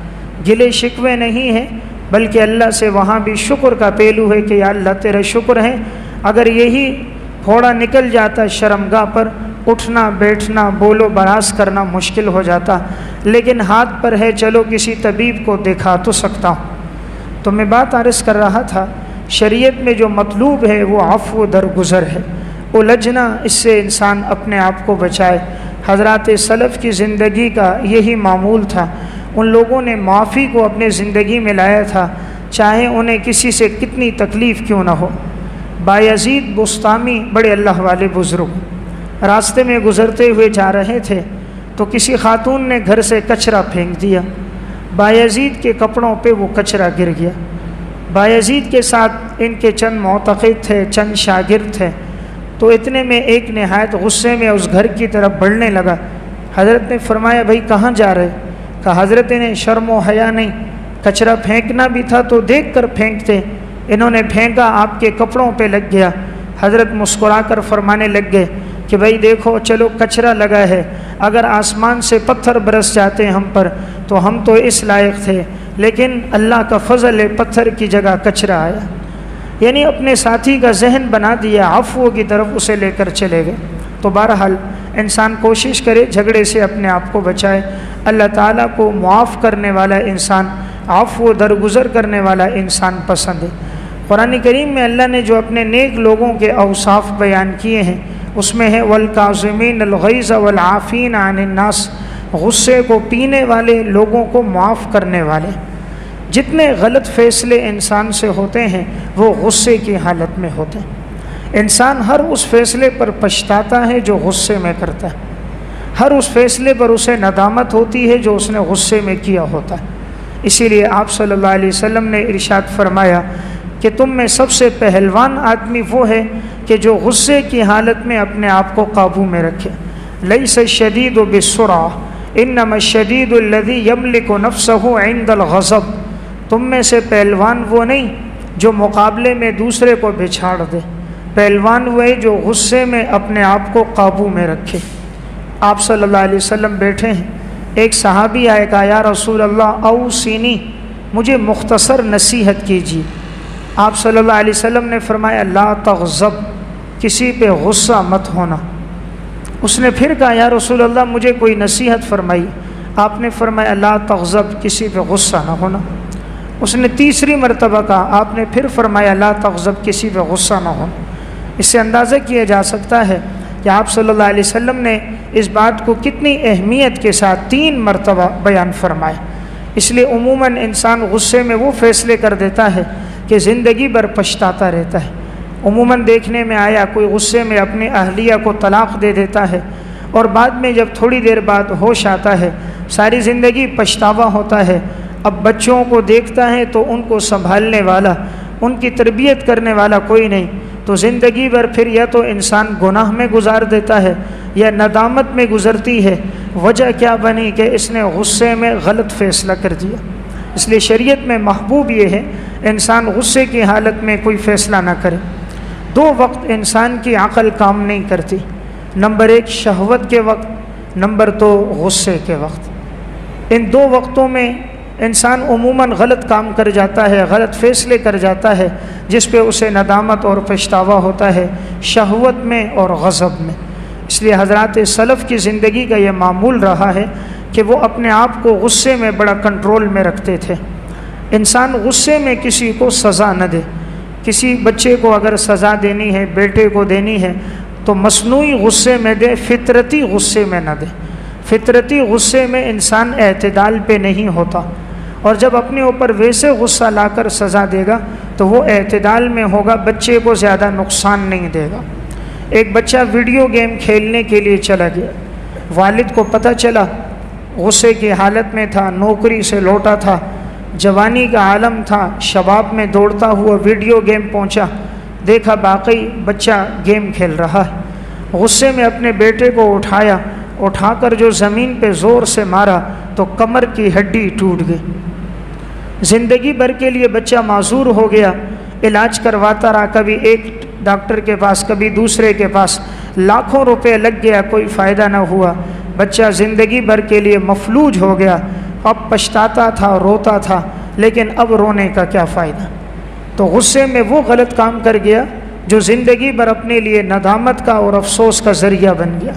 Speaker 1: گلے شکوے نہیں ہیں، بلکہ اللہ سے وہاں بھی شکر کا پہلو ہے کہ یا اللہ تیرا شکر ہے، اگر یہی پھوڑا نکل جاتا شرمگاہ پر، اٹھنا بیٹھنا بولو براز کرنا مشکل ہو جاتا، لیکن ہاتھ پر ہے، چلو کسی طبیب کو دکھا تو سکتا ہوں۔ تو میں بات عرض کر رہا تھا، شریعت میں جو مطلوب ہے وہ عفو درگزر ہے، الجھنا، اس سے انسان اپنے آپ کو بچائے۔ حضرات سلف کی زندگی کا یہی معمول تھا، ان لوگوں نے معافی کو اپنے زندگی میں لایا تھا، چاہے انہیں کسی سے کتنی تکلیف کیوں نہ ہو۔ بایزید بستامی بڑے اللہ والے بزرگ راستے میں گزرتے ہوئے جا رہے تھے تو کسی خاتون نے گھر سے کچرا پھینک دیا، بایزید کے کپڑوں پہ وہ کچرا گر گیا۔ بایزید کے ساتھ ان کے چند معتقد تھے، چند شاگرد تھے، تو اتنے میں ایک نہایت غصے میں اس گھر کی طرف بڑھنے لگا۔ حضرت نے فرمایا بھائی کہاں جا رہے؟ کہا حضرت نے شرم و حیا نہیں، کچرا پھینکنا بھی تھا تو دیکھ کر پھینکتے، انہوں نے پھینکا آپ کے کپڑوں پہ لگ گیا۔ حضرت مسکرا کر فرمانے لگ گئے کہ بھائی دیکھو چلو کچرا لگا ہے، اگر آسمان سے پتھر برس جاتے ہم پر تو ہم تو اس لائق تھے، لیکن اللہ کا فضل ہے پتھر کی جگہ کچرا آیا۔ یعنی اپنے ساتھی کا ذہن بنا دیا، عفو کی طرف اسے لے کر چلے گئے۔ تو بہرحال انسان کوشش کرے جھگڑے سے اپنے آپ کو بچائے۔ اللہ تعالیٰ کو معاف کرنے والا انسان، عفو درگزر کرنے والا انسان پسند ہے۔ قرآن کریم میں اللہ نے جو اپنے نیک لوگوں کے اوصاف بیان کیے ہیں اس میں ہے والکاظمین الغیظ والعافین عن الناس، غصے کو پینے والے، لوگوں کو معاف کرنے والے۔ جتنے غلط فیصلے انسان سے ہوتے ہیں وہ غصے کی حالت میں ہوتے ہیں۔ انسان ہر اس فیصلے پر پچھتاتا ہے جو غصے میں کرتا ہے، ہر اس فیصلے پر اسے ندامت ہوتی ہے جو اس نے غصے میں کیا ہوتا ہے۔ اسی لیے آپ صلی اللہ علیہ وسلم نے ارشاد فرمایا کہ تم میں سب سے پہلوان آدمی وہ ہے کہ جو غصے کی حالت میں اپنے آپ کو قابو میں رکھے۔ لیس الشدید بالسرعہ انما الشدید الذی یملک نفسہ عند الغضب، تم میں سے پہلوان وہ نہیں جو مقابلے میں دوسرے کو بچھاڑ دے، پہلوان وہ ہے جو غصے میں اپنے آپ کو قابو میں رکھے۔ آپ صلی اللہ علیہ وسلم بیٹھے ہیں، ایک صحابی آئے کہا یا رسول اللہ اوصینی، مجھے مختصر نصیحت کیجیے۔ آپ صلی اللہ علیہ وسلم نے فرمایا لا تغضب، کسی پہ غصہ مت ہونا۔ اس نے پھر کہا یا رسول اللہ مجھے کوئی نصیحت فرمائی۔ آپ نے فرمایا لا تغضب، کسی پہ غصہ نہ ہونا۔ اس نے تیسری مرتبہ کہا، آپ نے پھر فرمایا لا تغضب، کسی پہ غصہ نہ ہونا۔ اس سے اندازہ کیا جا سکتا ہے کہ آپ صلی اللہ علیہ وسلم نے اس بات کو کتنی اہمیت کے ساتھ 3 مرتبہ بیان فرمایا۔ اس لیے عموماً انسان غصے میں وہ فیصلے کر دیتا ہے کہ زندگی بھر پچھتاتا رہتا ہے۔ عموماً دیکھنے میں آیا کوئی غصے میں اپنی اہلیہ کو طلاق دے دیتا ہے اور بعد میں جب تھوڑی دیر بعد ہوش آتا ہے ساری زندگی پچھتاوا ہوتا ہے۔ اب بچوں کو دیکھتا ہے تو ان کو سنبھالنے والا، ان کی تربیت کرنے والا کوئی نہیں، تو زندگی بھر پھر یا تو انسان گناہ میں گزار دیتا ہے یا ندامت میں گزرتی ہے۔ وجہ کیا بنی کہ اس نے غصے میں غلط فیصلہ کر دیا۔ اس لیے شریعت میں محبوب یہ ہے انسان غصے کی حالت میں کوئی فیصلہ نہ کرے۔ 2 وقت انسان کی عقل کام نہیں کرتی، نمبر 1 شہوت کے وقت، نمبر 2 غصے کے وقت۔ ان 2 وقتوں میں انسان عموماً غلط کام کر جاتا ہے، غلط فیصلے کر جاتا ہے جس پہ اسے ندامت اور پچھتاوا ہوتا ہے، شہوت میں اور غضب میں۔ اس لیے حضرات سلف کی زندگی کا یہ معمول رہا ہے کہ وہ اپنے آپ کو غصے میں بڑا کنٹرول میں رکھتے تھے۔ انسان غصے میں کسی کو سزا نہ دے۔ کسی بچے کو اگر سزا دینی ہے، بیٹے کو دینی ہے تو مصنوعی غصے میں دے، فطرتی غصے میں نہ دے۔ فطرتی غصے میں انسان اعتدال پہ نہیں ہوتا، اور جب اپنے اوپر ویسے غصہ لا کر سزا دے گا تو وہ اعتدال میں ہوگا، بچے کو زیادہ نقصان نہیں دے گا۔ ایک بچہ ویڈیو گیم کھیلنے کے لیے چلا گیا، والد کو پتہ چلا، غصے کی حالت میں تھا، نوکری سے لوٹا تھا، جوانی کا عالم تھا، شباب میں دوڑتا ہوا ویڈیو گیم پہنچا، دیکھا باقی بچہ گیم کھیل رہا ہے۔ غصے میں اپنے بیٹے کو اٹھایا، اٹھا کر جو زمین پہ زور سے مارا تو کمر کی ہڈی ٹوٹ گئی۔ زندگی بھر کے لیے بچہ معذور ہو گیا، علاج کرواتا رہا، کبھی ایک ڈاکٹر کے پاس کبھی دوسرے کے پاس، لاکھوں روپے لگ گیا، کوئی فائدہ نہ ہوا، بچہ زندگی بھر کے لیے مفلوج ہو گیا۔ اب پچھتاتا تھا، روتا تھا، لیکن اب رونے کا کیا فائدہ؟ تو غصے میں وہ غلط کام کر گیا جو زندگی بھر اپنے لیے ندامت کا اور افسوس کا ذریعہ بن گیا۔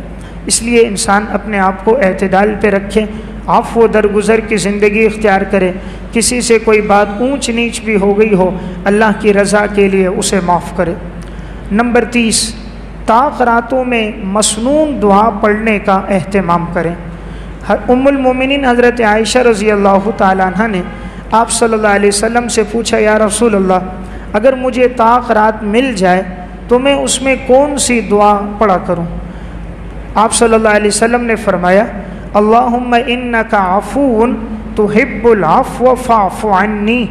Speaker 1: اس لیے انسان اپنے آپ کو اعتدال پہ رکھے، عفو و درگزر کی زندگی اختیار کرے، کسی سے کوئی بات اونچ نیچ بھی ہو گئی ہو اللہ کی رضا کے لیے اسے معاف کرے۔ نمبر 30، طاق راتوں میں مسنون دعا پڑھنے کا اہتمام کریں۔ ام المومنین حضرت عائشہ رضی اللہ تعالیٰ عنہ نے آپ صلی اللہ علیہ وسلم سے پوچھا یا رسول اللہ اگر مجھے طاق رات مل جائے تو میں اس میں کون سی دعا پڑھا کروں؟ آپ صلی اللہ علیہ وسلم نے فرمایا اللہم انک عفو تحب العفو فاعف عنی،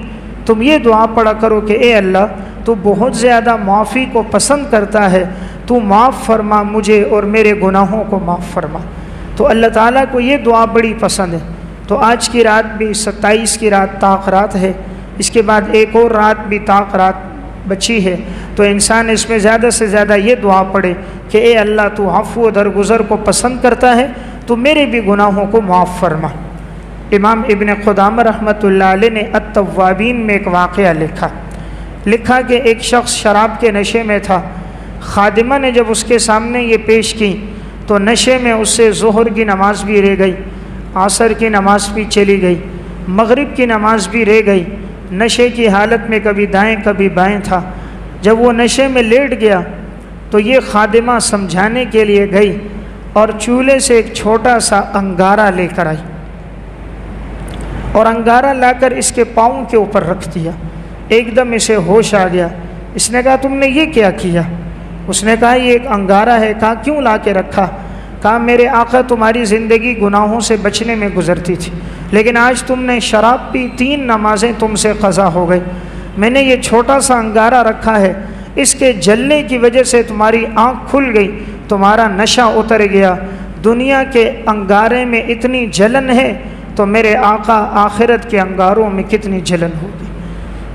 Speaker 1: تم یہ دعا پڑھا کرو کہ اے اللہ تو بہت زیادہ معافی کو پسند کرتا ہے، تو معاف فرما مجھے اور میرے گناہوں کو معاف فرما۔ تو اللہ تعالیٰ کو یہ دعا بڑی پسند ہے۔ تو آج کی رات بھی 27 کی رات طاق رات ہے، اس کے بعد ایک اور رات بھی طاق رات بچی ہے، تو انسان اس میں زیادہ سے زیادہ یہ دعا پڑھے کہ اے اللہ تو عفو و درگزر کو پسند کرتا ہے، تو میرے بھی گناہوں کو معاف فرما۔ امام ابن قدامہ رحمۃ اللہ علیہ نے التوابین میں ایک واقعہ لکھا کہ ایک شخص شراب کے نشے میں تھا۔ خادمہ نے جب اس کے سامنے یہ پیش کی تو نشے میں اس سے ظہر کی نماز بھی رہ گئی، عصر کی نماز بھی چلی گئی، مغرب کی نماز بھی رہ گئی۔ نشے کی حالت میں کبھی دائیں کبھی بائیں تھا۔ جب وہ نشے میں لیٹ گیا تو یہ خادمہ سمجھانے کے لیے گئی اور چولہے سے ایک چھوٹا سا انگارہ لے کر آئی اور انگارہ لا کر اس کے پاؤں کے اوپر رکھ دیا۔ ایک دم اسے ہوش آ گیا۔ اس نے کہا تم نے یہ کیا کیا؟ اس نے کہا یہ ایک انگارہ ہے۔ کہا کیوں لا کے رکھا؟ کہا میرے آقا تمہاری زندگی گناہوں سے بچنے میں گزرتی تھی، لیکن آج تم نے شراب پی، 3 نمازیں تم سے قضا ہو گئی، میں نے یہ چھوٹا سا انگارہ رکھا ہے، اس کے جلنے کی وجہ سے تمہاری آنکھ کھل گئی، تمہارا نشہ اتر گیا۔ دنیا کے انگارے میں اتنی جلن ہے تو میرے آقا آخرت کے انگاروں میں کتنی جلن ہوگی۔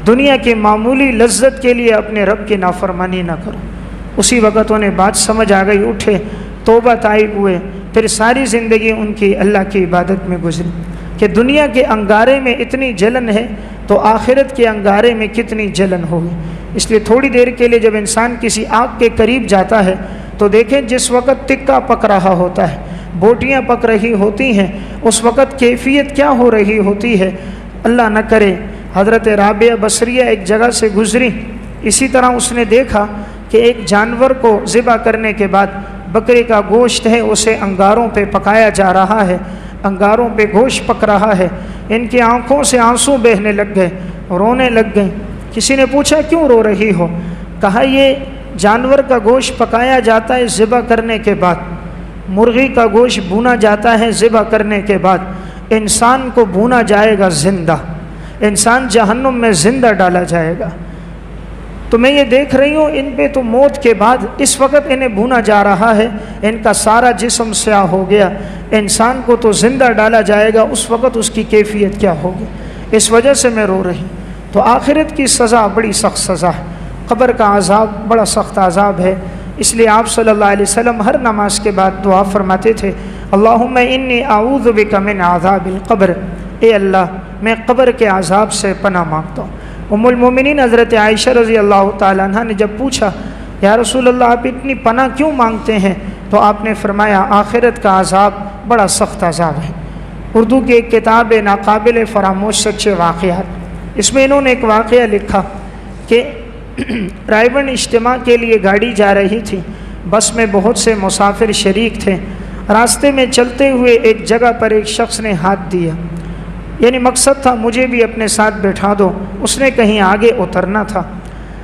Speaker 1: دنیا کی معمولی لذت کے لیے اپنے رب کی نافرمانی نہ کرو۔ اسی وقت انہیں بات سمجھ آ گئی، اٹھے، توبہ طائب ہوئے، پھر ساری زندگی ان کی اللہ کی عبادت میں گزری کہ دنیا کے انگارے میں اتنی جلن ہے تو آخرت کے انگارے میں کتنی جلن ہوگی۔ اس لیے تھوڑی دیر کے لیے جب انسان کسی آگ کے قریب جاتا ہے تو دیکھیں جس وقت تکہ پک رہا ہوتا ہے، بوٹیاں پک رہی ہوتی ہیں، اس وقت کیفیت کیا ہو رہی ہوتی ہے۔ اللہ نہ کرے حضرت رابعہ بصریہ ایک جگہ سے گزری، اسی طرح اس نے دیکھا کہ ایک جانور کو ذبح کرنے کے بعد بکرے کا گوشت ہے اسے انگاروں پہ پکایا جا رہا ہے، انگاروں پہ گوشت پک رہا ہے۔ ان کی آنکھوں سے آنسو بہنے لگ گئے، رونے لگ گئیں۔ کسی نے پوچھا کیوں رو رہی ہو؟ کہا یہ جانور کا گوشت پکایا جاتا ہے ذبح کرنے کے بعد، مرغی کا گوشت بھونا جاتا ہے ذبح کرنے کے بعد، انسان کو بھونا جائے گا زندہ، انسان جہنم میں زندہ ڈالا جائے گا۔ تو میں یہ دیکھ رہی ہوں ان پہ تو موت کے بعد اس وقت انہیں بھونا جا رہا ہے، ان کا سارا جسم سیاہ ہو گیا، انسان کو تو زندہ ڈالا جائے گا، اس وقت اس کی کیفیت کیا ہوگی؟ اس وجہ سے میں رو رہی۔ تو آخرت کی سزا بڑی سخت سزا ہے، قبر کا عذاب بڑا سخت عذاب ہے۔ اس لیے آپ صلی اللہ علیہ وسلم ہر نماز کے بعد دعا فرماتے تھے، اللہم انی اعوذ بک من عذاب القبر، اے اللہ میں قبر کے عذاب سے پناہ مانگتا ہوں۔ ام المومنین حضرت عائشہ رضی اللہ تعالیٰ عنہ نے جب پوچھا یا رسول اللہ آپ اتنی پناہ کیوں مانگتے ہیں، تو آپ نے فرمایا آخرت کا عذاب بڑا سخت عذاب ہے۔ اردو کی ایک کتاب ہے ناقابل فراموش سچے واقعات، اس میں انہوں نے ایک واقعہ لکھا کہ رائے بند اجتماع کے لیے گاڑی جا رہی تھی، بس میں بہت سے مسافر شریک تھے۔ راستے میں چلتے ہوئے ایک جگہ پر ایک شخص نے ہاتھ دیا، یعنی مقصد تھا مجھے بھی اپنے ساتھ بٹھا دو، اس نے کہیں آگے اترنا تھا۔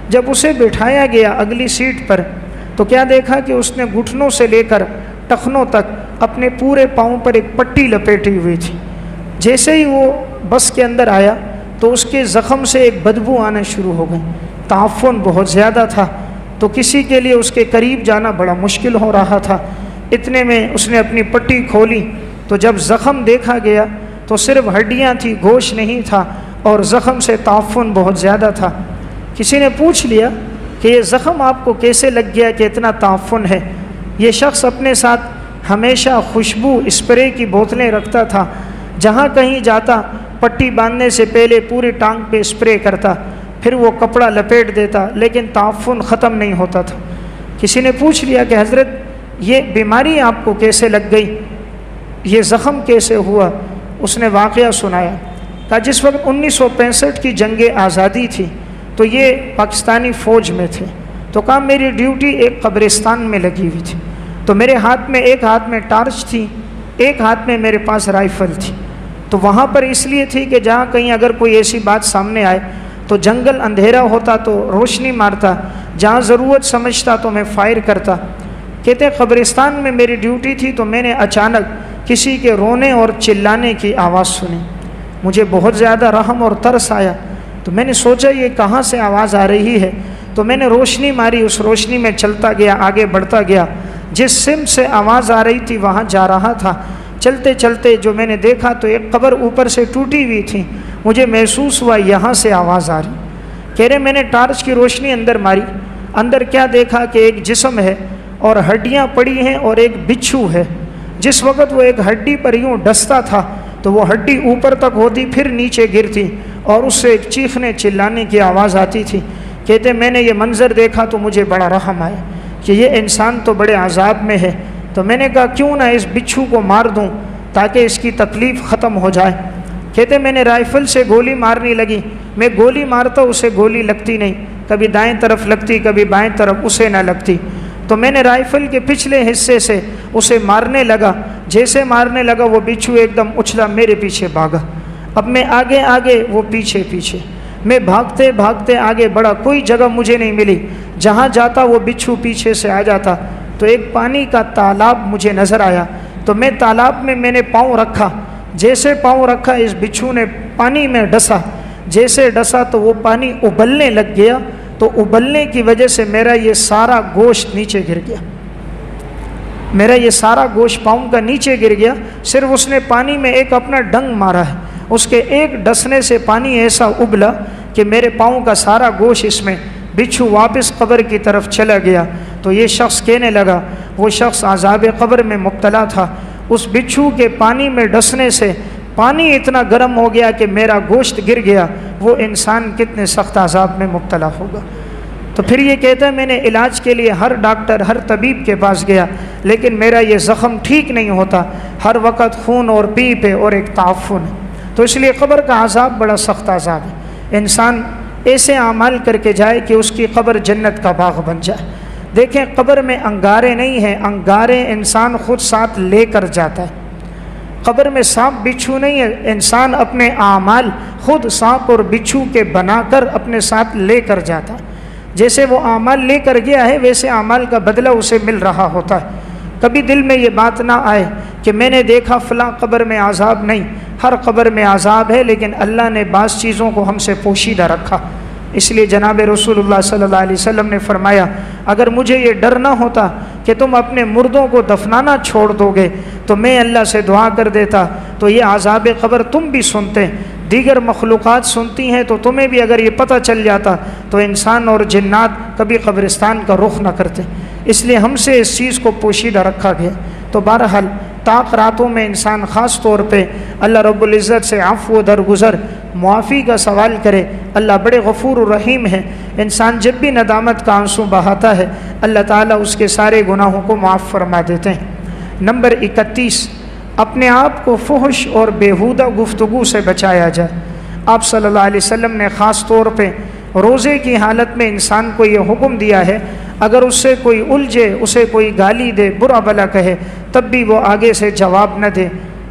Speaker 1: جب اسے بٹھایا گیا اگلی سیٹ پر تو کیا دیکھا کہ اس نے گھٹنوں سے لے کر ٹخنوں تک اپنے پورے پاؤں پر ایک پٹی لپیٹی ہوئی تھی۔ جیسے ہی وہ بس کے اندر آیا تو اس کے زخم سے ایک بدبو آنا شروع ہو گئی، تعفن بہت زیادہ تھا، تو کسی کے لیے اس کے قریب جانا بڑا مشکل ہو رہا تھا۔ اتنے میں اس نے اپنی پٹی کھولی تو جب زخم دیکھا گیا تو صرف ہڈیاں تھی، گوشت نہیں تھا، اور زخم سے تعفن بہت زیادہ تھا۔ کسی نے پوچھ لیا کہ یہ زخم آپ کو کیسے لگ گیا کہ اتنا تعفن ہے؟ یہ شخص اپنے ساتھ ہمیشہ خوشبو اسپرے کی بوتلیں رکھتا تھا، جہاں کہیں جاتا پٹی باندھنے سے پہلے پوری ٹانگ پہ اسپرے کرتا، پھر وہ کپڑا لپیٹ دیتا، لیکن تعفن ختم نہیں ہوتا تھا۔ کسی نے پوچھ لیا کہ حضرت یہ بیماری آپ کو کیسے لگ گئی، یہ زخم کیسے ہوا؟ اس نے واقعہ سنایا۔ کہا جس وقت 1965 کی جنگ آزادی تھی تو یہ پاکستانی فوج میں تھے، تو کہا میری ڈیوٹی ایک قبرستان میں لگی ہوئی تھی، تو میرے ہاتھ میں ایک ہاتھ میں ٹارچ تھی، ایک ہاتھ میں میرے پاس رائفل تھی، تو وہاں پر اس لیے تھی کہ جہاں کہیں اگر کوئی ایسی بات سامنے آئے تو جنگل اندھیرا ہوتا تو روشنی مارتا، جہاں ضرورت سمجھتا تو میں فائر کرتا۔ کہتے قبرستان میں میری ڈیوٹی تھی تو میں نے اچانک کسی کے رونے اور چلانے کی آواز سنی، مجھے بہت زیادہ رحم اور ترس آیا، تو میں نے سوچا یہ کہاں سے آواز آ رہی ہے، تو میں نے روشنی ماری، اس روشنی میں چلتا گیا، آگے بڑھتا گیا، جس سمت سے آواز آ رہی تھی وہاں جا رہا تھا۔ چلتے چلتے جو میں نے دیکھا تو ایک قبر اوپر سے ٹوٹی ہوئی تھی، مجھے محسوس ہوا یہاں سے آواز آ رہی۔ کہہ رہے میں نے ٹارچ کی روشنی اندر ماری، اندر کیا دیکھا کہ ایک جسم ہے اور ہڈیاں پڑی ہیں اور ایک بچھو ہے۔ جس وقت وہ ایک ہڈی پر یوں ڈستا تھا تو وہ ہڈی اوپر تک ہوتی پھر نیچے گرتی اور اس سے ایک چیخنے چلانے کی آواز آتی تھی۔ کہتے میں نے یہ منظر دیکھا تو مجھے بڑا رحم آیا کہ یہ انسان تو بڑے عذاب میں ہے، تو میں نے کہا کیوں نہ اس بچھو کو مار دوں تاکہ اس کی تکلیف ختم ہو جائے۔ کہتے میں نے رائفل سے گولی مارنے لگی، میں گولی مارتا اسے گولی لگتی نہیں، کبھی دائیں طرف لگتی کبھی بائیں طرف، اسے نہ لگتی۔ تو میں نے رائفل کے پچھلے حصے سے اسے مارنے لگا، جیسے مارنے لگا وہ بچھو ایک دم اچھلا میرے پیچھے بھاگا۔ اب میں آگے آگے وہ پیچھے پیچھے، میں بھاگتے بھاگتے آگے بڑھا، کوئی جگہ مجھے نہیں ملی، جہاں جاتا وہ بچھو پیچھے سے آ جاتا۔ تو ایک پانی کا تالاب مجھے نظر آیا، تو میں تالاب میں نے پاؤں رکھا، جیسے پاؤں رکھا اس بچھو نے پانی میں ڈسا، جیسے ڈسا تو وہ پانی ابلنے لگ گیا، تو ابلنے کی وجہ سے میرا یہ سارا گوشت نیچے گر گیا، میرا یہ سارا گوشت پاؤں کا نیچے گر گیا۔ صرف اس نے پانی میں ایک اپنا ڈنگ مارا ہے، اس کے ایک ڈسنے سے پانی ایسا ابلا کہ میرے پاؤں کا سارا گوشت اس میں، بچھو واپس قبر کی طرف چلا گیا۔ تو یہ شخص کہنے لگا، وہ شخص عذاب قبر میں مبتلا تھا، اس بچھو کے پانی میں ڈسنے سے پانی اتنا گرم ہو گیا کہ میرا گوشت گر گیا، وہ انسان کتنے سخت عذاب میں مبتلا ہوگا۔ تو پھر یہ کہتا ہے میں نے علاج کے لیے ہر ڈاکٹر ہر طبیب کے پاس گیا، لیکن میرا یہ زخم ٹھیک نہیں ہوتا، ہر وقت خون اور پیپ ہے اور ایک تعفن ہے۔ تو اس لیے قبر کا عذاب بڑا سخت عذاب ہے۔ انسان ایسے اعمال کر کے جائے کہ اس کی قبر جنت کا باغ بن جائے۔ دیکھیں قبر میں انگارے نہیں ہیں، انگارے انسان خود ساتھ لے کر جاتا ہے۔ قبر میں سانپ بچھو نہیں ہے، انسان اپنے اعمال خود سانپ اور بچھو کے بنا کر اپنے ساتھ لے کر جاتا ہے۔ جیسے وہ اعمال لے کر گیا ہے ویسے اعمال کا بدلہ اسے مل رہا ہوتا ہے۔ کبھی دل میں یہ بات نہ آئے کہ میں نے دیکھا فلاں قبر میں عذاب نہیں، ہر قبر میں عذاب ہے، لیکن اللہ نے بعض چیزوں کو ہم سے پوشیدہ رکھا۔ اس لیے جناب رسول اللہ صلی اللہ علیہ وسلم نے فرمایا اگر مجھے یہ ڈر نہ ہوتا کہ تم اپنے مردوں کو دفنانا چھوڑ دو گے تو میں اللہ سے دعا کر دیتا تو یہ عذاب قبر تم بھی سنتے، دیگر مخلوقات سنتی ہیں، تو تمہیں بھی اگر یہ پتہ چل جاتا تو انسان اور جنات کبھی قبرستان کا رخ نہ کرتے۔ اس لیے ہم سے اس چیز کو پوشیدہ رکھا گیا۔ تو بہرحال طاق راتوں میں انسان خاص طور پہ اللہ رب العزت سے عفو و درگزر معافی کا سوال کرے۔ اللہ بڑے غفور و رحیم ہے، انسان جب بھی ندامت کا آنسو بہاتا ہے اللہ تعالیٰ اس کے سارے گناہوں کو معاف فرما دیتے ہیں۔ نمبر 31، اپنے آپ کو فحش اور بیہودہ گفتگو سے بچایا جائے۔ آپ صلی اللہ علیہ وسلم نے خاص طور پہ روزے کی حالت میں انسان کو یہ حکم دیا ہے اگر اس سے کوئی الجھے، اسے کوئی گالی دے، برا بھلا کہے، تب بھی وہ آگے سے جواب نہ دے۔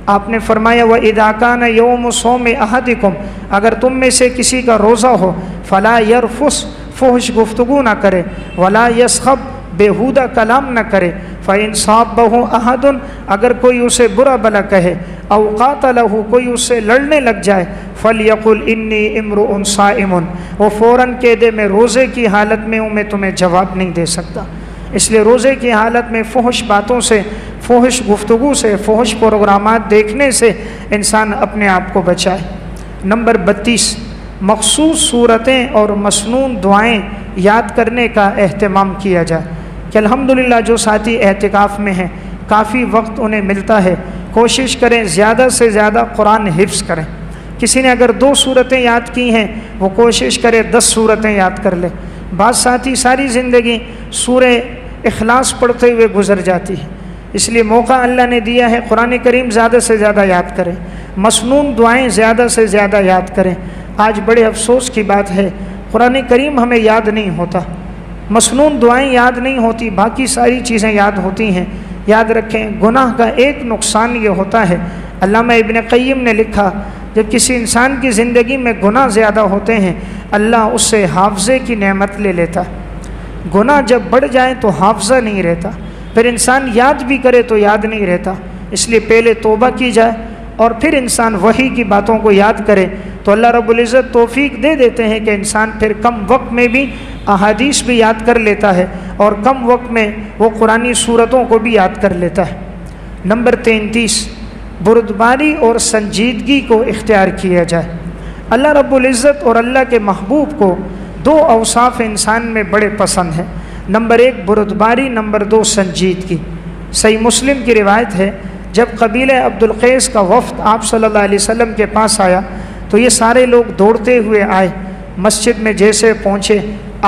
Speaker 1: آپ نے فرمایا وَإِذَا كَانَ يَوْمُ صَوْمِ أَحَدِكُمْ، اگر تم میں سے کسی کا روزہ ہو فَلَا يَرْفُثْ، فحش گفتگو نہ کرے، وَلَا يَسْخَبْ، بیہودہ کلام نہ کرے، فَإِنْ صَابَّهُ أَحَدٌ، اگر کوئی اسے برا بھلا کہے، أَوْ قَاتَلَهُ، کوئی اس سے لڑنے لگ جائے، فَلْيَقُلْ إِنِّي امْرُؤٌ صَائِمٌ، وہ فوراً کہہ دے میں روزے کی حالت میں ہوں، میں تمہیں جواب نہیں دے سکتا۔ اس لیے روزے کی حالت میں فحش باتوں سے، فحش گفتگو سے، فحش پروگرامات دیکھنے سے انسان اپنے آپ کو بچائے۔ نمبر 32، مخصوص صورتیں اور مسنون دعائیں یاد کرنے کا اہتمام کیا جائے کہ الحمدللہ جو ساتھی اعتکاف میں ہیں کافی وقت انہیں ملتا ہے، کوشش کریں زیادہ سے زیادہ قرآن حفظ کریں۔ کسی نے اگر 2 صورتیں یاد کی ہیں وہ کوشش کرے 10 صورتیں یاد کر لے۔ بعض ساتھی ساری زندگی سورہ اخلاص پڑھتے ہوئے گزر جاتی ہے، اس لیے موقع اللہ نے دیا ہے قرآن کریم زیادہ سے زیادہ یاد کریں، مسنون دعائیں زیادہ سے زیادہ یاد کریں۔ آج بڑے افسوس کی بات ہے قرآن کریم ہمیں یاد نہیں ہوتا، مسنون دعائیں یاد نہیں ہوتی، باقی ساری چیزیں یاد ہوتی ہیں۔ یاد رکھیں گناہ کا ایک نقصان یہ ہوتا ہے، علامہ ابن قیم نے لکھا جب کسی انسان کی زندگی میں گناہ زیادہ ہوتے ہیں اللہ اس سے حافظے کی نعمت لے لیتا۔ گناہ جب بڑھ جائیں تو حافظہ نہیں رہتا، پھر انسان یاد بھی کرے تو یاد نہیں رہتا۔ اس لیے پہلے توبہ کی جائے اور پھر انسان وحی کی باتوں کو یاد کرے تو تو اللہ رب العزت توفیق دے دیتے ہیں کہ انسان پھر کم وقت میں بھی احادیث بھی یاد کر لیتا ہے اور کم وقت میں وہ قرآنی صورتوں کو بھی یاد کر لیتا ہے۔ نمبر 33، بردباری اور سنجیدگی کو اختیار کیا جائے۔ اللہ رب العزت اور اللہ کے محبوب کو دو اوصاف انسان میں بڑے پسند ہیں، نمبر 1 بردباری، نمبر 2 سنجیدگی۔ صحیح مسلم کی روایت ہے، جب قبیلہ عبد القیس کا وفد آپ صلی اللہ علیہ وسلم کے پاس آیا تو یہ سارے لوگ دوڑتے ہوئے آئے، مسجد میں جیسے پہنچے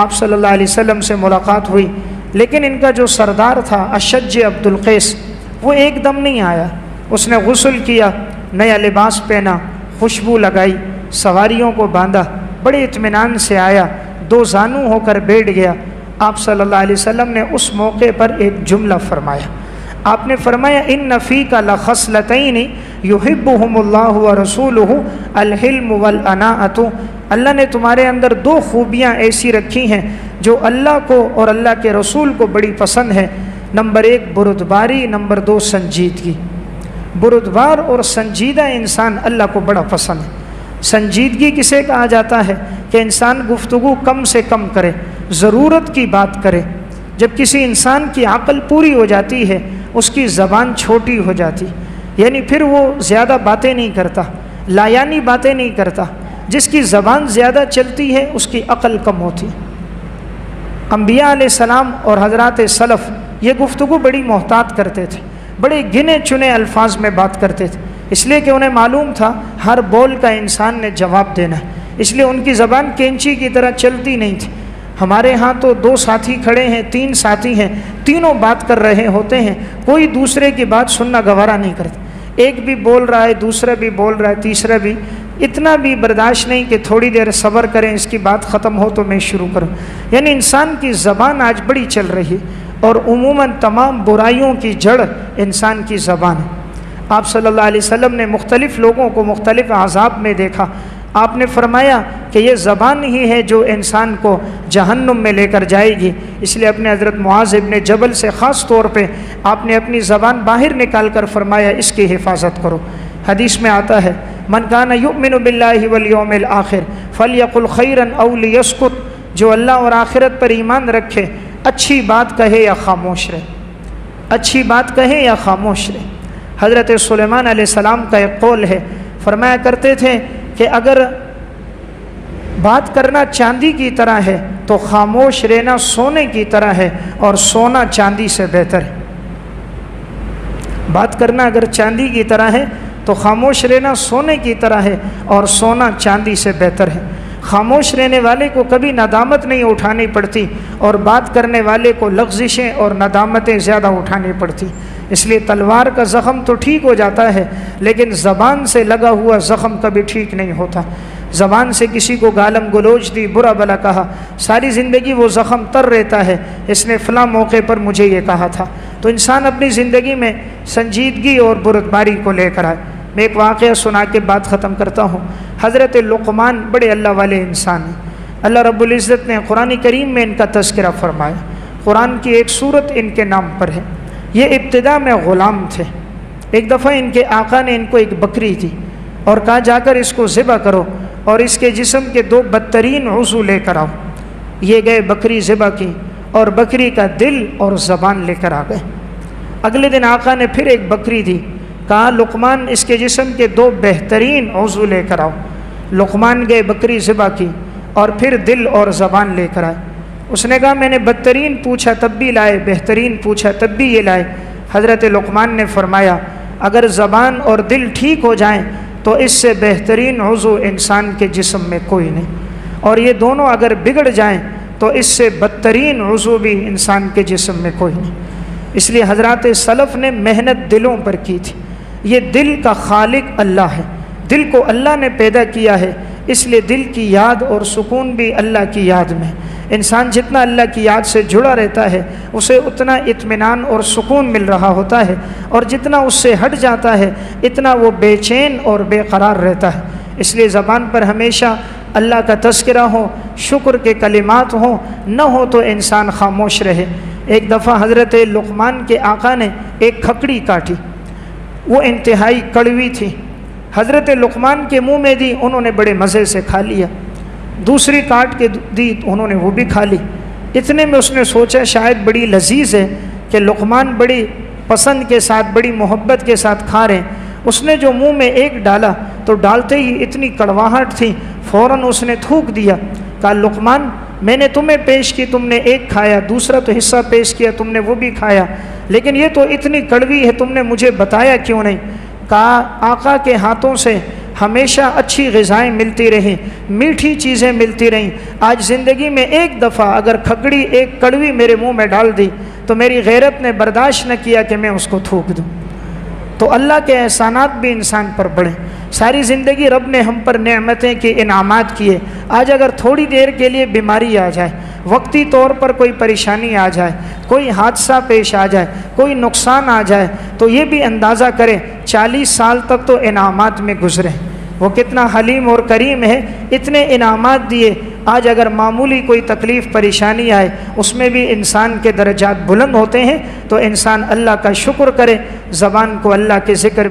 Speaker 1: آپ صلی اللہ علیہ وسلم سے ملاقات ہوئی، لیکن ان کا جو سردار تھا اشج عبد القیس وہ ایک دم نہیں آیا۔ اس نے غسل کیا، نیا لباس پہنا، خوشبو لگائی، سواریوں کو باندھا، بڑے اطمینان سے آیا، 2 زانو ہو کر بیٹھ گیا۔ آپ صلی اللہ علیہ وسلم نے اس موقع پر ایک جملہ فرمایا، آپ نے فرمایا ان فیک لخصلتین یحبہم اللہ ورسولہ الحلم والاناۃ، اللہ نے تمہارے اندر 2 خوبیاں ایسی رکھی ہیں جو اللہ کو اور اللہ کے رسول کو بڑی پسند ہے، نمبر 1 بردباری، نمبر 2 سنجیدگی۔ بردبار اور سنجیدہ انسان اللہ کو بڑا پسند ہے۔ سنجیدگی کسے کہا جاتا ہے کہ انسان گفتگو کم سے کم کرے، ضرورت کی بات کرے۔ جب کسی انسان کی عقل پوری ہو جاتی ہے اس کی زبان چھوٹی ہو جاتی، یعنی پھر وہ زیادہ باتیں نہیں کرتا، لایانی باتیں نہیں کرتا۔ جس کی زبان زیادہ چلتی ہے اس کی عقل کم ہوتی۔ انبیاء علیہ السلام اور حضرات سلف یہ گفتگو بڑی محتاط کرتے تھے، بڑے گنے چنے الفاظ میں بات کرتے تھے، اس لیے کہ انہیں معلوم تھا ہر بول کا انسان نے جواب دینا ہے، اس لیے ان کی زبان کینچی کی طرح چلتی نہیں تھی۔ ہمارے ہاں تو 2 ساتھی کھڑے ہیں، 3 ساتھی ہیں، تینوں بات کر رہے ہوتے ہیں، کوئی دوسرے کی بات سننا گوارا نہیں کرتا، ایک بھی بول رہا ہے، دوسرا بھی بول رہا ہے، تیسرا بھی، اتنا بھی برداشت نہیں کہ تھوڑی دیر صبر کریں، اس کی بات ختم ہو تو میں شروع کروں۔ یعنی انسان کی زبان آج بڑی چل رہی ہے، اور عموماً تمام برائیوں کی جڑ انسان کی زبان ہے۔ آپ صلی اللہ علیہ وسلم نے مختلف لوگوں کو مختلف عذاب میں دیکھا، آپ نے فرمایا کہ یہ زبان ہی ہے جو انسان کو جہنم میں لے کر جائے گی، اس لیے اپنے حضرت معاذ ابن جبل سے خاص طور پہ آپ نے اپنی زبان باہر نکال کر فرمایا اس کی حفاظت کرو۔ حدیث میں آتا ہے من کان یؤمن باللہ والیوم الآخر فلیقل خیرا او لیسکت، جو اللہ اور آخرت پر ایمان رکھے اچھی بات کہے یا خاموش رہے، اچھی بات کہے یا خاموش رہے۔ حضرت سلیمان علیہ السلام کا ایک قول ہے، فرمایا کرتے تھے کہ اگر بات کرنا چاندی کی طرح ہے تو خاموش رہنا سونے کی طرح ہے، اور سونا چاندی سے بہتر ہے۔ بات کرنا اگر چاندی کی طرح ہے تو خاموش رہنا سونے کی طرح ہے، اور سونا چاندی سے بہتر ہے۔ خاموش رہنے والے کو کبھی ندامت نہیں اٹھانی پڑتی، اور بات کرنے والے کو لغزشیں اور ندامتیں زیادہ اٹھانی پڑتی۔ اس لیے تلوار کا زخم تو ٹھیک ہو جاتا ہے، لیکن زبان سے لگا ہوا زخم کبھی ٹھیک نہیں ہوتا۔ زبان سے کسی کو گالم گلوچ دی، برا بلا کہا، ساری زندگی وہ زخم تر رہتا ہے، اس نے فلاں موقع پر مجھے یہ کہا تھا۔ تو انسان اپنی زندگی میں سنجیدگی اور بردباری کو لے کر آئے۔ میں ایک واقعہ سنا کے بات ختم کرتا ہوں۔ حضرت لقمان بڑے اللہ والے انسان ہیں، اللہ رب العزت نے قرآن کریم میں ان کا تذکرہ فرمایا۔ قرآن کی ایک سورت ان کے نام پر ہے۔ یہ ابتدا میں غلام تھے، ایک دفعہ ان کے آقا نے ان کو ایک بکری دی اور کہا جا کر اس کو ذبح کرو اور اس کے جسم کے 2 بدترین عضو لے کر آؤ۔ یہ گئے، بکری ذبح کی اور بکری کا دل اور زبان لے کر آ گئے۔ اگلے دن آقا نے پھر ایک بکری دی، کہا لقمان اس کے جسم کے 2 بہترین عضو لے کر آؤ۔ لقمان گئے، بکری ذبح کی اور پھر دل اور زبان لے کر آئے۔ اس نے کہا میں نے بدترین پوچھا تب بھی لائے، بہترین پوچھا تب بھی یہ لائے۔ حضرت لقمان نے فرمایا اگر زبان اور دل ٹھیک ہو جائیں تو اس سے بہترین عضو انسان کے جسم میں کوئی نہیں، اور یہ دونوں اگر بگڑ جائیں تو اس سے بدترین عضو بھی انسان کے جسم میں کوئی نہیں۔ اس لیے حضرات سلف نے محنت دلوں پر کی تھی۔ یہ دل کا خالق اللہ ہے، دل کو اللہ نے پیدا کیا ہے، اس لیے دل کی یاد اور سکون بھی اللہ کی یاد میں۔ انسان جتنا اللہ کی یاد سے جڑا رہتا ہے اسے اتنا اطمینان اور سکون مل رہا ہوتا ہے، اور جتنا اس سے ہٹ جاتا ہے اتنا وہ بے چین اور بے قرار رہتا ہے۔ اس لیے زبان پر ہمیشہ اللہ کا تذکرہ ہو، شکر کے کلمات ہوں، نہ ہو تو انسان خاموش رہے۔ ایک دفعہ حضرت لقمان کے آقا نے ایک کھکڑی کاٹی، وہ انتہائی کڑوی تھی، حضرت لقمان کے منہ میں دی، انہوں نے بڑے مزے سے کھا لیا، دوسری کاٹ کے دی انہوں نے وہ بھی کھا لی۔ اتنے میں اس نے سوچا شاید بڑی لذیذ ہے کہ لقمان بڑی پسند کے ساتھ بڑی محبت کے ساتھ کھا رہے ہیں۔ اس نے جو منہ میں ایک ڈالا تو ڈالتے ہی اتنی کڑواہٹ تھی، فوراً اس نے تھوک دیا، کہا لقمان میں نے تمہیں پیش کی، تم نے ایک کھایا، دوسرا تو حصہ پیش کیا تم نے وہ بھی کھایا، لیکن یہ تو اتنی کڑوی ہے تم نے مجھے بتایا کیوں نہیں؟ کہا آقا کے ہاتھوں سے ہمیشہ اچھی غذائیں ملتی رہیں، میٹھی چیزیں ملتی رہیں، آج زندگی میں ایک دفعہ اگر کھکڑی ایک کڑوی میرے منہ میں ڈال دی تو میری غیرت نے برداشت نہ کیا کہ میں اس کو تھوک دوں۔ تو اللہ کے احسانات بھی انسان پر بڑھیں۔ ساری زندگی رب نے ہم پر نعمتیں کی، انعامات کیے، آج اگر تھوڑی دیر کے لیے بیماری آ جائے، وقتی طور پر کوئی پریشانی آ جائے، کوئی حادثہ پیش آ جائے، کوئی نقصان آ جائے، تو یہ بھی اندازہ کریں 40 سال تک تو انعامات میں گزرے، وہ کتنا حلیم اور کریم ہے، اتنے انعامات دیے، آج اگر معمولی کوئی تکلیف پریشانی آئے اس میں بھی انسان کے درجات بلند ہوتے ہیں۔ تو انسان اللہ کا شکر کرے، زبان کو اللہ کے ذکر